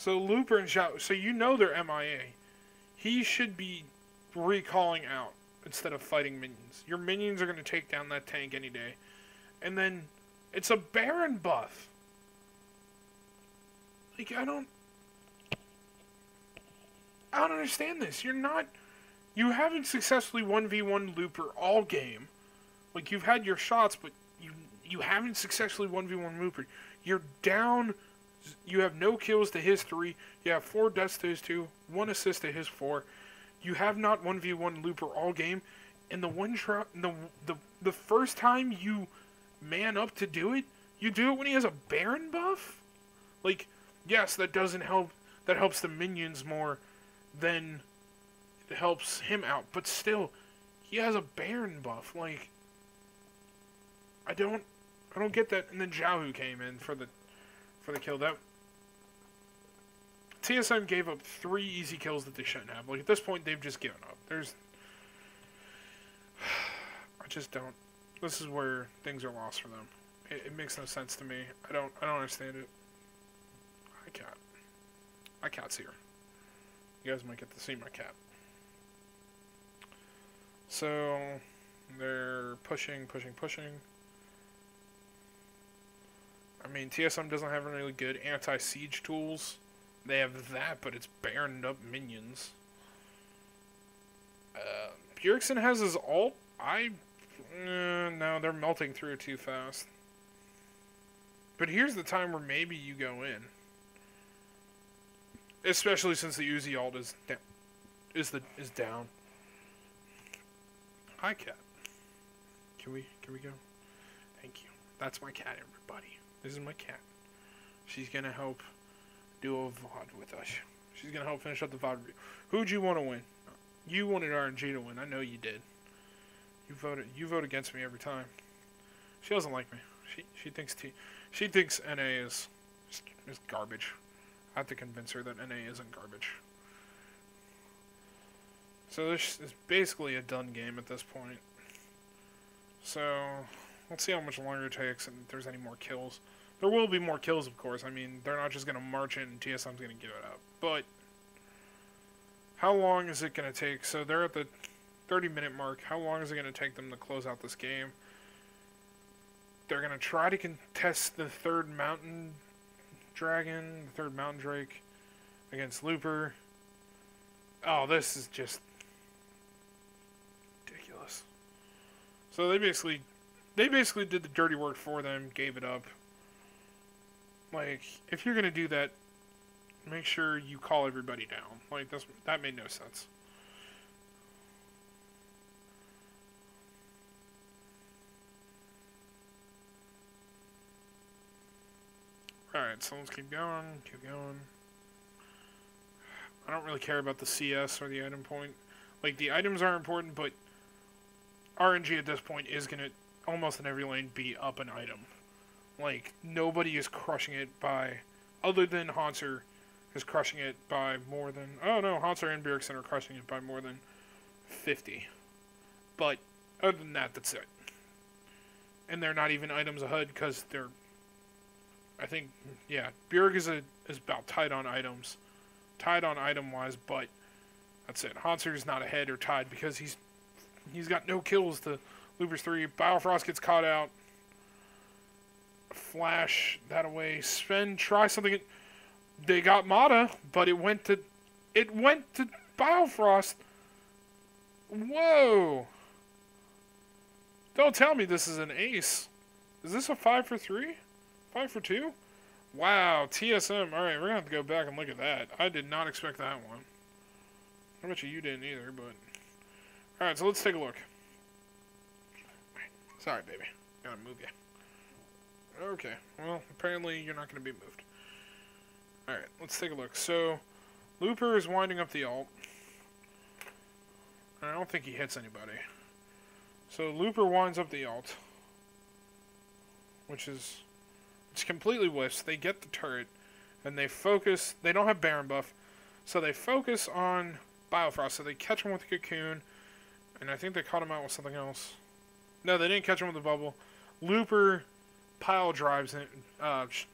So Looper and Xiao, so you know they're MIA. He should be recalling out instead of fighting minions. Your minions are going to take down that tank any day. And then, it's a Baron buff. Like, I don't understand this. You haven't successfully 1v1 Looper all game. Like, you've had your shots, but you haven't successfully 1v1 Looper. You're down. You have no kills to his 3. You have 4 deaths to his 2. 1 assist to his 4. You have not 1v1 Looper all game. And the first time you man up to do it, you do it when he has a Baron buff? Like, yes, that doesn't help. That helps the minions more than it helps him out. But still, he has a Baron buff. Like, I don't get that. And then Zhao came in for the kill. That TSM gave up 3 easy kills that they shouldn't have. Like, at this point, they've just given up. I just don't. This is where things are lost for them. It makes no sense to me. I don't understand it. Hi, cat. My cat's here. You guys might get to see my cat. So, they're pushing. I mean, TSM doesn't have really good anti-siege tools. They have that, but it's baroned up minions. Bjergsen has his ult. No, they're melting through too fast. But here's the time where maybe you go in. Especially since the Uzi ult is down. Hi, cat. Can we go? Thank you. That's my cat, everybody. This is my cat. She's gonna help do a VOD with us. She's gonna help finish up the VOD review. Who'd you want to win? You wanted RNG to win. I know you did. You vote against me every time. She doesn't like me. She thinks NA is garbage. I have to convince her that NA isn't garbage. So this is basically a done game at this point. So let's see how much longer it takes and if there's any more kills. There will be more kills, of course. I mean, they're not just going to march in and TSM's going to give it up. But how long is it going to take? So they're at the 30-minute mark. How long is it going to take them to close out this game? They're going to try to contest the third mountain dragon, the third mountain drake against Looper. Oh, this is just ridiculous. So they basically did the dirty work for them, gave it up. Like, if you're going to do that, make sure you call everybody down. Like, that made no sense. Alright, so let's keep going. I don't really care about the CS or the item point. Like, the items are important, but RNG at this point is going to, almost in every lane, be up an item. Like, nobody is crushing it by, other than Hanser is crushing it by more than, oh no, Hanser and Bjergsen are crushing it by more than 50. But, other than that, that's it. And they're not even items ahead, because they're, I think, yeah, Bjerg is about tied on items. Tied on item-wise, but that's it. Hanser is not ahead or tied, because he's got no kills to Looper's 3. Biofrost gets caught out. Flash that away. Sven try something. They got Mata, but it went to Biofrost. Whoa! Don't tell me this is an ace. Is this a 5 for 3? 5 for 2? Wow, TSM. Alright, we're gonna have to go back and look at that. I did not expect that one. I bet you didn't either, but alright, so let's take a look. Sorry, baby. Gotta move you. Okay, well, apparently you're not going to be moved. Alright, let's take a look. So, Looper is winding up the ult. I don't think he hits anybody. So, Looper winds up the ult. Which is, it's completely whiffs. They get the turret, and they focus, they don't have Baron buff, so they focus on Biofrost. So they catch him with a cocoon, and I think they caught him out with something else. No, they didn't catch him with a bubble. Looper pile drives him,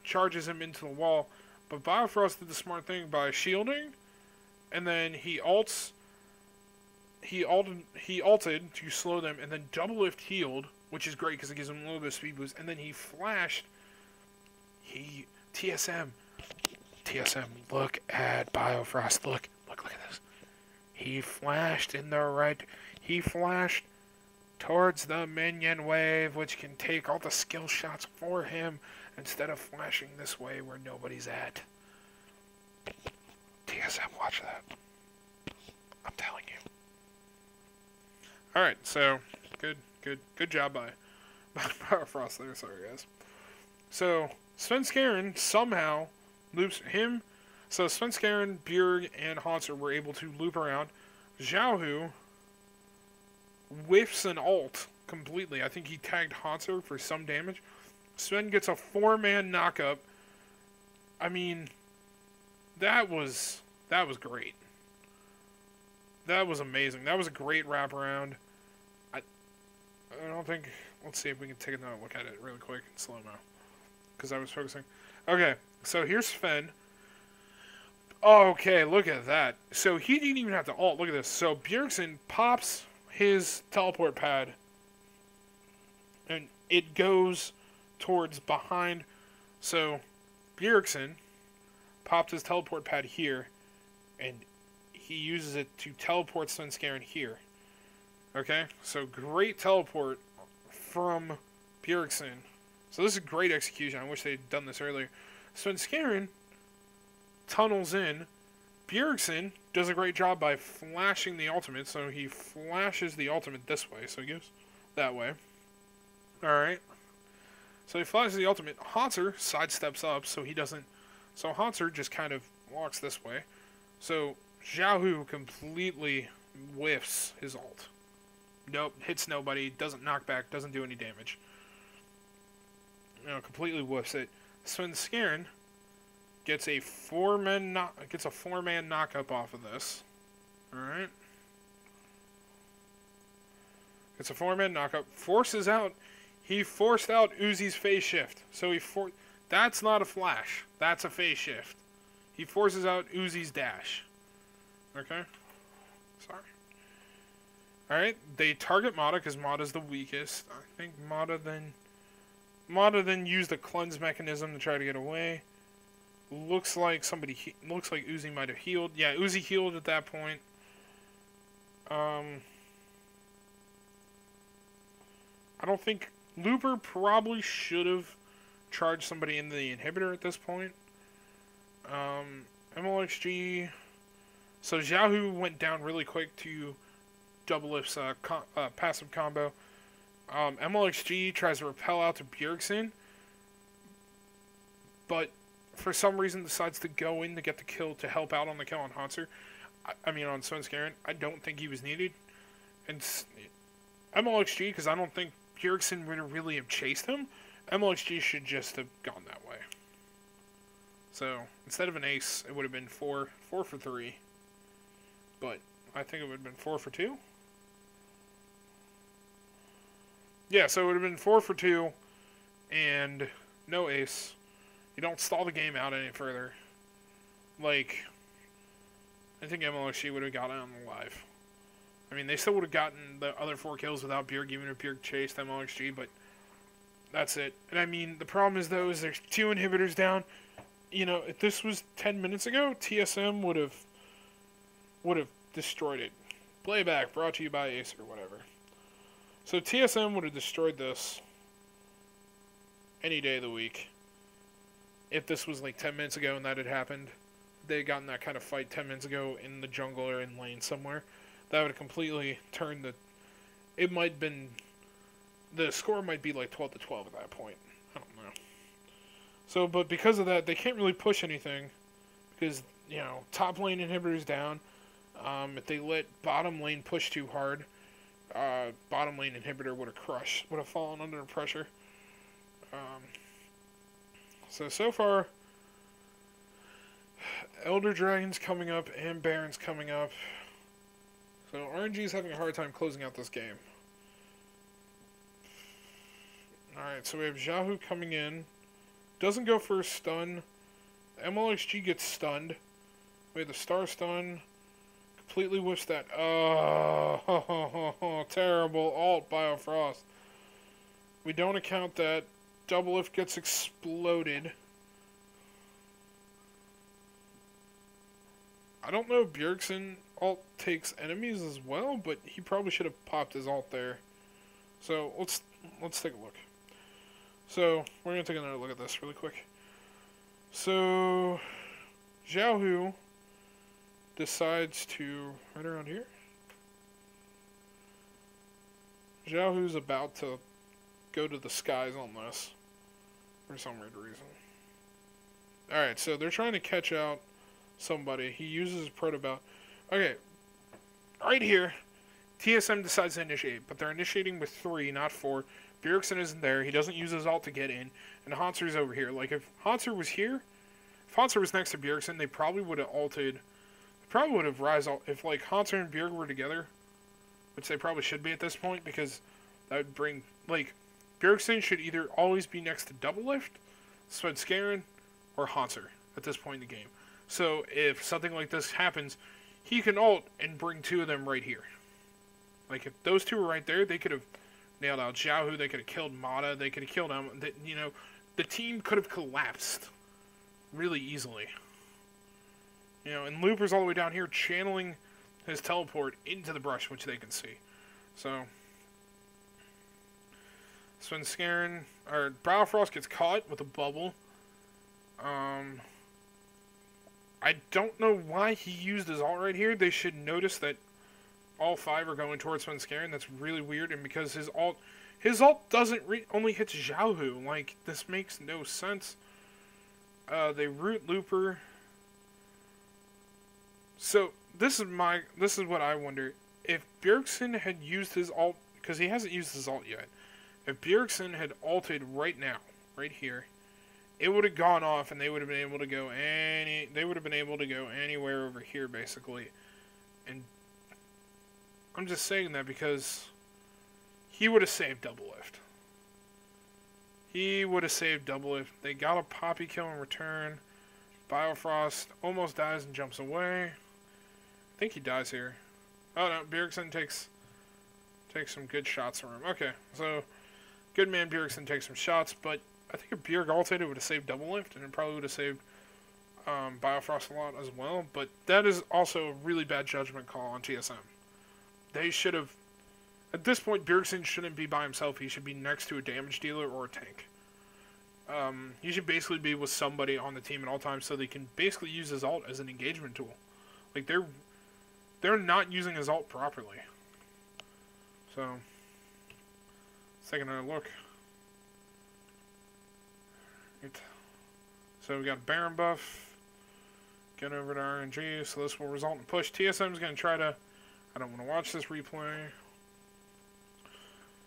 charges him into the wall. But Biofrost did the smart thing by shielding, and then he ulted to slow them, and then double lift healed, which is great because it gives him a little bit of speed boost, and then he flashed. TSM, look at Biofrost. Look at this. He flashed he flashed towards the minion wave, which can take all the skill shots for him, instead of flashing this way where nobody's at. TSM, watch that. I'm telling you. Alright, so, good job by Biofrost there, sorry guys. So, Svenskeren somehow loops him. So Svenskeren, Bjerg, and Hauntzer were able to loop around. Xiaohu whiffs an ult completely. I think he tagged Hauntzer for some damage. Sven gets a 4-man knockup. I mean, that was great. That was amazing. That was a great wraparound. I don't think... Let's see if we can take another look at it really quick in slow-mo. Because I was focusing. Okay, so here's Sven. Okay, look at that. So he didn't even have to ult. Look at this. So Bjergsen pops his teleport pad. And it goes towards behind. So Bjergsen popped his teleport pad here. And he uses it to teleport Svenskeren here. Okay? So great teleport from Bjergsen. So this is great execution. I wish they had done this earlier. Svenskeren tunnels in. Bjergsen does a great job by flashing the ultimate. So he flashes the ultimate this way. So he goes that way. Alright. So he flashes the ultimate. Hauntzer sidesteps up so he doesn't... So Hauntzer just kind of walks this way. So Xiaohu completely whiffs his ult. Nope, hits nobody, doesn't knock back, doesn't do any damage. Completely whiffs it. Svenskeren gets a 4-man knockup off of this. Alright. Gets a 4-man knockup. Forces out. He forced out Uzi's phase shift. So that's not a flash. That's a phase shift. He forces out Uzi's dash. Okay? Sorry. Alright, they target Mata because Mata's the weakest. I think Mata then used a cleanse mechanism to try to get away. Looks like Uzi might have healed. Yeah, Uzi healed at that point. I don't think... Looper probably should have charged somebody into the inhibitor at this point. MLXG... So Xiaohu went down really quick to double lift's passive combo. MLXG tries to repel out to Bjergsen, but for some reason decides to go in to get the kill to help out on the kill on Hauntzer. I mean on Svenskeren. I don't think he was needed. And MLXG, because I don't think Bjergsen would really have chased him, MLXG should just have gone that way. So instead of an ace, it would have been 4 for 3. But I think it would have been 4 for 2. Yeah, so it would have been 4 for 2 and no ace. You don't stall the game out any further. Like, I think MLXG would have gotten out alive. I mean, they still would have gotten the other 4 kills without Bjerg, even if Bjerg chased MLXG, but that's it. And I mean, the problem is, though, is there's 2 inhibitors down. You know, if this was 10 minutes ago, TSM would have destroyed it. Playback brought to you by Ace or whatever. So TSM would have destroyed this any day of the week. If this was like 10 minutes ago and that had happened, they had gotten that kind of fight 10 minutes ago in the jungle or in lane somewhere, that would have completely turned the... It might have been... The score might be like 12-12 at that point. I don't know. So, but because of that, they can't really push anything. Because, you know, top lane inhibitors down. If they let bottom lane push too hard, bottom lane inhibitor would have fallen under pressure. So far, Elder Dragon's coming up and Baron's coming up. So RNG is having a hard time closing out this game. Alright, so we have Xiaohu coming in. Doesn't go for a stun MLXG gets stunned. We have the star stun. Completely whiffs that. Oh, terrible alt Biofrost. We don't account that. Double lift gets exploded. I don't know if Bjergsen alt takes enemies as well, but he probably should have popped his alt there. So let's take a look. So we're gonna take another look at this really quick. So Xiaohu decides to right around here. Xiaohu's about to go to the skies on this for some weird reason. Alright, so they're trying to catch out somebody. He uses his protobout. Okay, right here, TSM decides to initiate, but they're initiating with 3, not 4. Bjergsen isn't there. He doesn't use his ult to get in, and Hanser's over here. Like, if Hanser was here, if Hanser was next to Bjergsen, they probably would have ulted. They probably would have rise ult. If, like, Hanser and Bjerg were together, which they probably should be at this point, because that would bring, like, Bjergsen should either always be next to Double Lift, Svenskeren, or Hanser at this point in the game. So, if something like this happens, he can ult and bring 2 of them right here. Like, if those 2 were right there, they could have nailed out Xiaohu, they could have killed Mata, they could have killed him. You know, the team could have collapsed really easily. You know, and Looper's all the way down here channeling his teleport into the brush, which they can see. So, Svenskeren, or Biofrost gets caught with a bubble. I don't know why he used his ult right here. They should notice that all 5 are going towards Svenskeren. That's really weird, and because his ult doesn't only hits Xiaohu. Like, this makes no sense. They root Looper. So this is what I wonder. If Bjergsen had used his ult, because he hasn't used his ult yet. If Bjergsen had ulted right now, right here, it would have gone off, and they would have been able to go anywhere over here, basically. And I'm just saying that because he would have saved Double Lift. He would have saved Double Lift. They got a Poppy kill in return. Biofrost almost dies and jumps away. I think he dies here. Oh no, Bjergsen takes some good shots from him. Okay, so good man Bjergsen takes some shots, but I think if Bjerg ulted, it would have saved Double Lift, and it probably would have saved Biofrost a lot as well. But that is also a really bad judgment call on TSM. They should have... At this point, Bjergsen shouldn't be by himself. He should be next to a damage dealer or a tank. He should basically be with somebody on the team at all times so they can basically use his ult as an engagement tool. Like, they're not using his ult properly. So, let's take another look. So we got a Baron buff. Get over to RNG, so this will result in a push. TSM is going to try to... I don't want to watch this replay.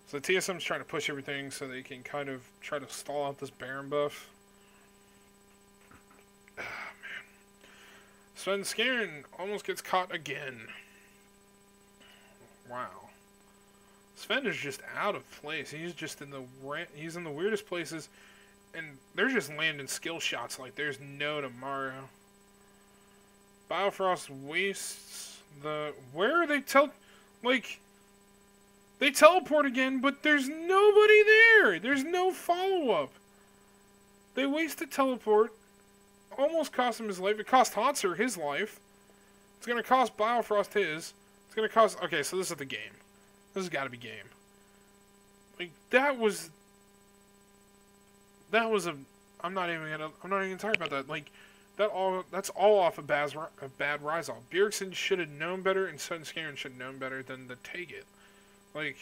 So TSM's trying to push everything so they can kind of try to stall out this Baron buff. Ah, man. Svenskeren almost gets caught again. Wow. Sven is just out of place. He's just in the weirdest places, and they're just landing skill shots like there's no tomorrow. Biofrost wastes the... Where are they they teleport again, but there's nobody there. There's no follow-up. They wasted teleport. Almost cost him his life. It cost Hanser his life. It's going to cost Biofrost his. It's going to cost... Okay, so this is the game. This has got to be game. Like, that was a... I'm not even gonna talk about that. Like, that's all off a bad rise off. Bjergsen should have known better, and Svenskeren should have known better than to take it. Like,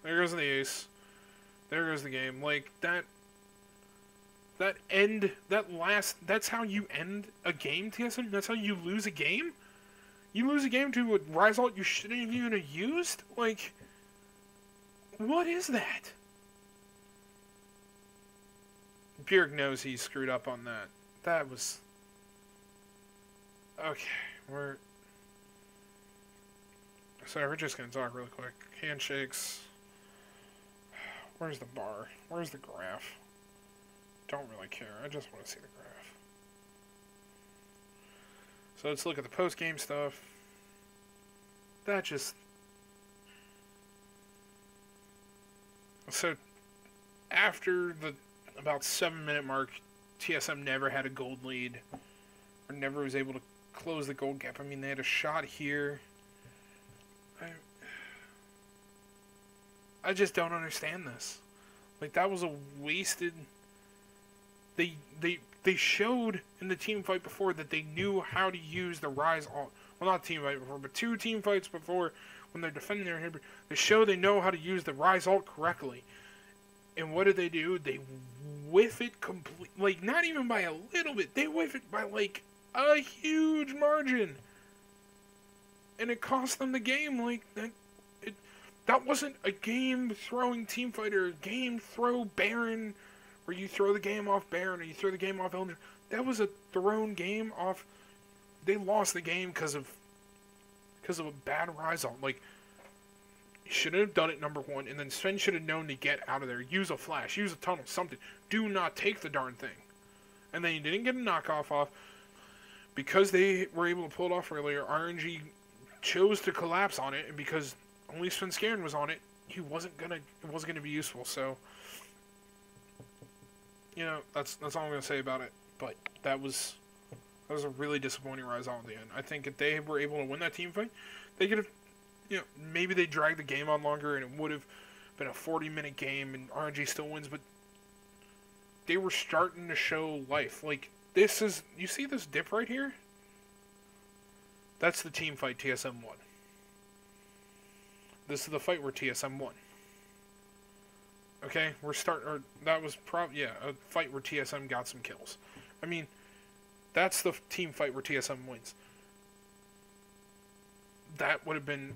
there goes the ace. There goes the game. Like, that's how you end a game, TSM? That's how you lose a game? You lose a game to a rise ult you shouldn't have even used? Like, what is that? Bjerg knows he screwed up on that. That was... Okay, we're just going to talk really quick. Handshakes. Where's the bar? Where's the graph? Don't really care. I just want to see the graph. So let's look at the post-game stuff. That just... So, after the about 7-minute mark, TSM never had a gold lead. Or never was able to close the gold gap. I mean, they had a shot here. I just don't understand this. Like, that was a wasted... They showed in the team fight before that they knew how to use the Rise alt. Well, not team fight before, but 2 team fights before when they're defending their inhibitor. They show they know how to use the Rise alt correctly. And what do? They whiff it complete. Like, not even by a little bit. They whiff it by, like, a huge margin. And it cost them the game. Like, that wasn't a game-throwing team fight or a game-throw Baron where you throw the game off Baron or you throw the game off Elder. That was a thrown game off. They lost the game because of a bad Rise alt. Like, you shouldn't have done it, number one, and then Sven should have known to get out of there. Use a flash, use a tunnel, something. Do not take the darn thing. And then you didn't get a knockoff off. Because they were able to pull it off earlier, RNG chose to collapse on it, and because only Sven Skaren was on it, it wasn't gonna be useful. So, you know, that's all I'm gonna say about it. But that was a really disappointing Rise alt at the end. I think if they were able to win that team fight, they could have, you know, maybe they dragged the game on longer and it would have been a 40-minute game and RNG still wins. But they were starting to show life. Like, this is, you see this dip right here? That's the team fight TSM won. This is the fight where TSM won. Okay, that was probably, yeah, a fight where TSM got some kills. I mean, that's the team fight where TSM wins. That would have been,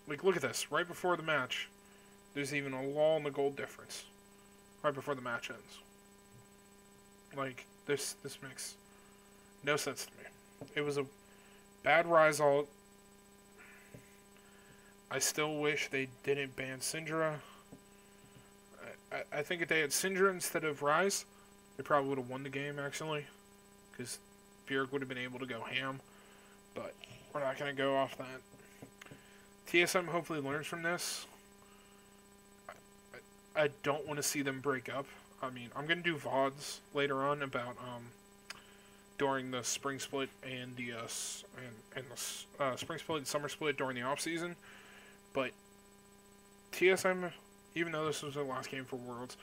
like, look at this. Right before the match, there's even a lull in the gold difference. Right before the match ends. Like, this makes no sense to me. It was a bad Rise alt. I still wish they didn't ban Syndra. I think if they had Syndra instead of Rise, they probably would have won the game, actually. Because Bjerg would have been able to go ham. But we're not going to go off that. TSM hopefully learns from this. I don't want to see them break up. I mean, I'm going to do VODs later on about during the spring split and the spring split and summer split during the off season. But TSM, even though this was their last game for Worlds,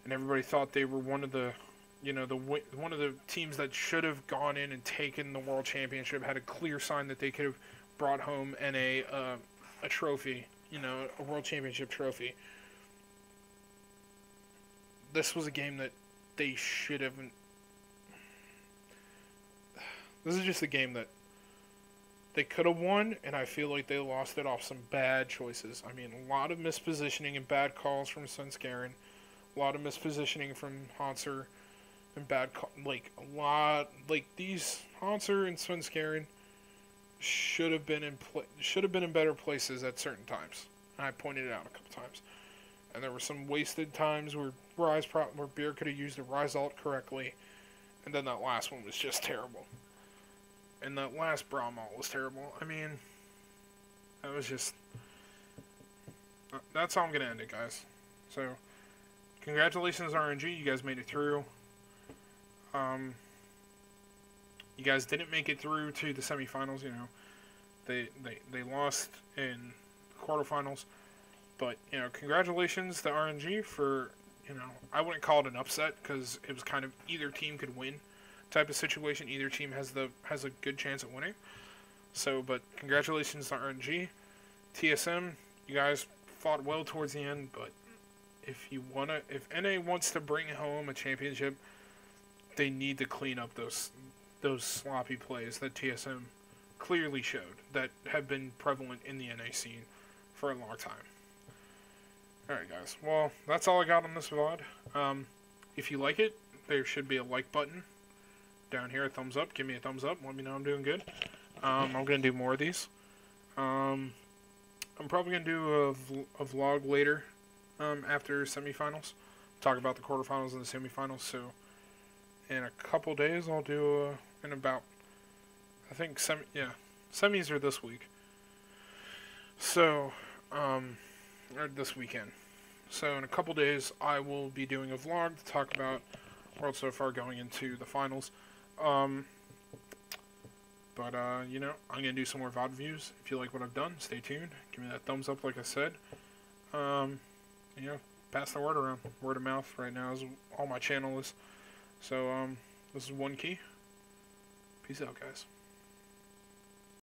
and everybody thought they were one of the, you know, one of the teams that should have gone in and taken the World Championship, had a clear sign that they could have brought home a trophy, you know, a World Championship trophy. This was a game that they should have. This is just a game that they could have won, and I feel like they lost it off some bad choices. I mean, a lot of mispositioning and bad calls from Sven Skaren, a lot of mispositioning from Hanser, and these Hanser and Sven Skaren should have been in better places at certain times. And I pointed it out a couple times. And there were some wasted times where Bjerg could have used the Rise alt correctly, and then that last one was just terrible. And that last Braum alt was terrible. I mean, that was just... That's how I'm going to end it, guys. So, congratulations, RNG. You guys made it through. You guys didn't make it through to the semifinals, you know. They lost in the quarterfinals. But, you know, congratulations to RNG for, you know, I wouldn't call it an upset because it was kind of either team could win type of situation. Either team has a good chance at winning. So, but congratulations to RNG. TSM, you guys fought well towards the end, but if NA wants to bring home a championship, they need to clean up those sloppy plays that TSM clearly showed that have been prevalent in the NA scene for a long time. Alright guys, well, that's all I got on this VOD. If you like it, there should be a like button down here, a thumbs up. Give me a thumbs up, let me know I'm doing good. I'm going to do more of these. I'm probably going to do a vlog later after semifinals. Talk about the quarterfinals and the semifinals, so in a couple days I'll do in about, I think semis are this week. So, or this weekend. So in a couple days I will be doing a vlog to talk about World so far going into the finals. But you know, I'm gonna do some more VOD views. If you like what I've done, stay tuned. Give me that thumbs up, like I said. You know, pass the word around. Word of mouth right now is all my channel is. So this is One Key. Peace out, guys.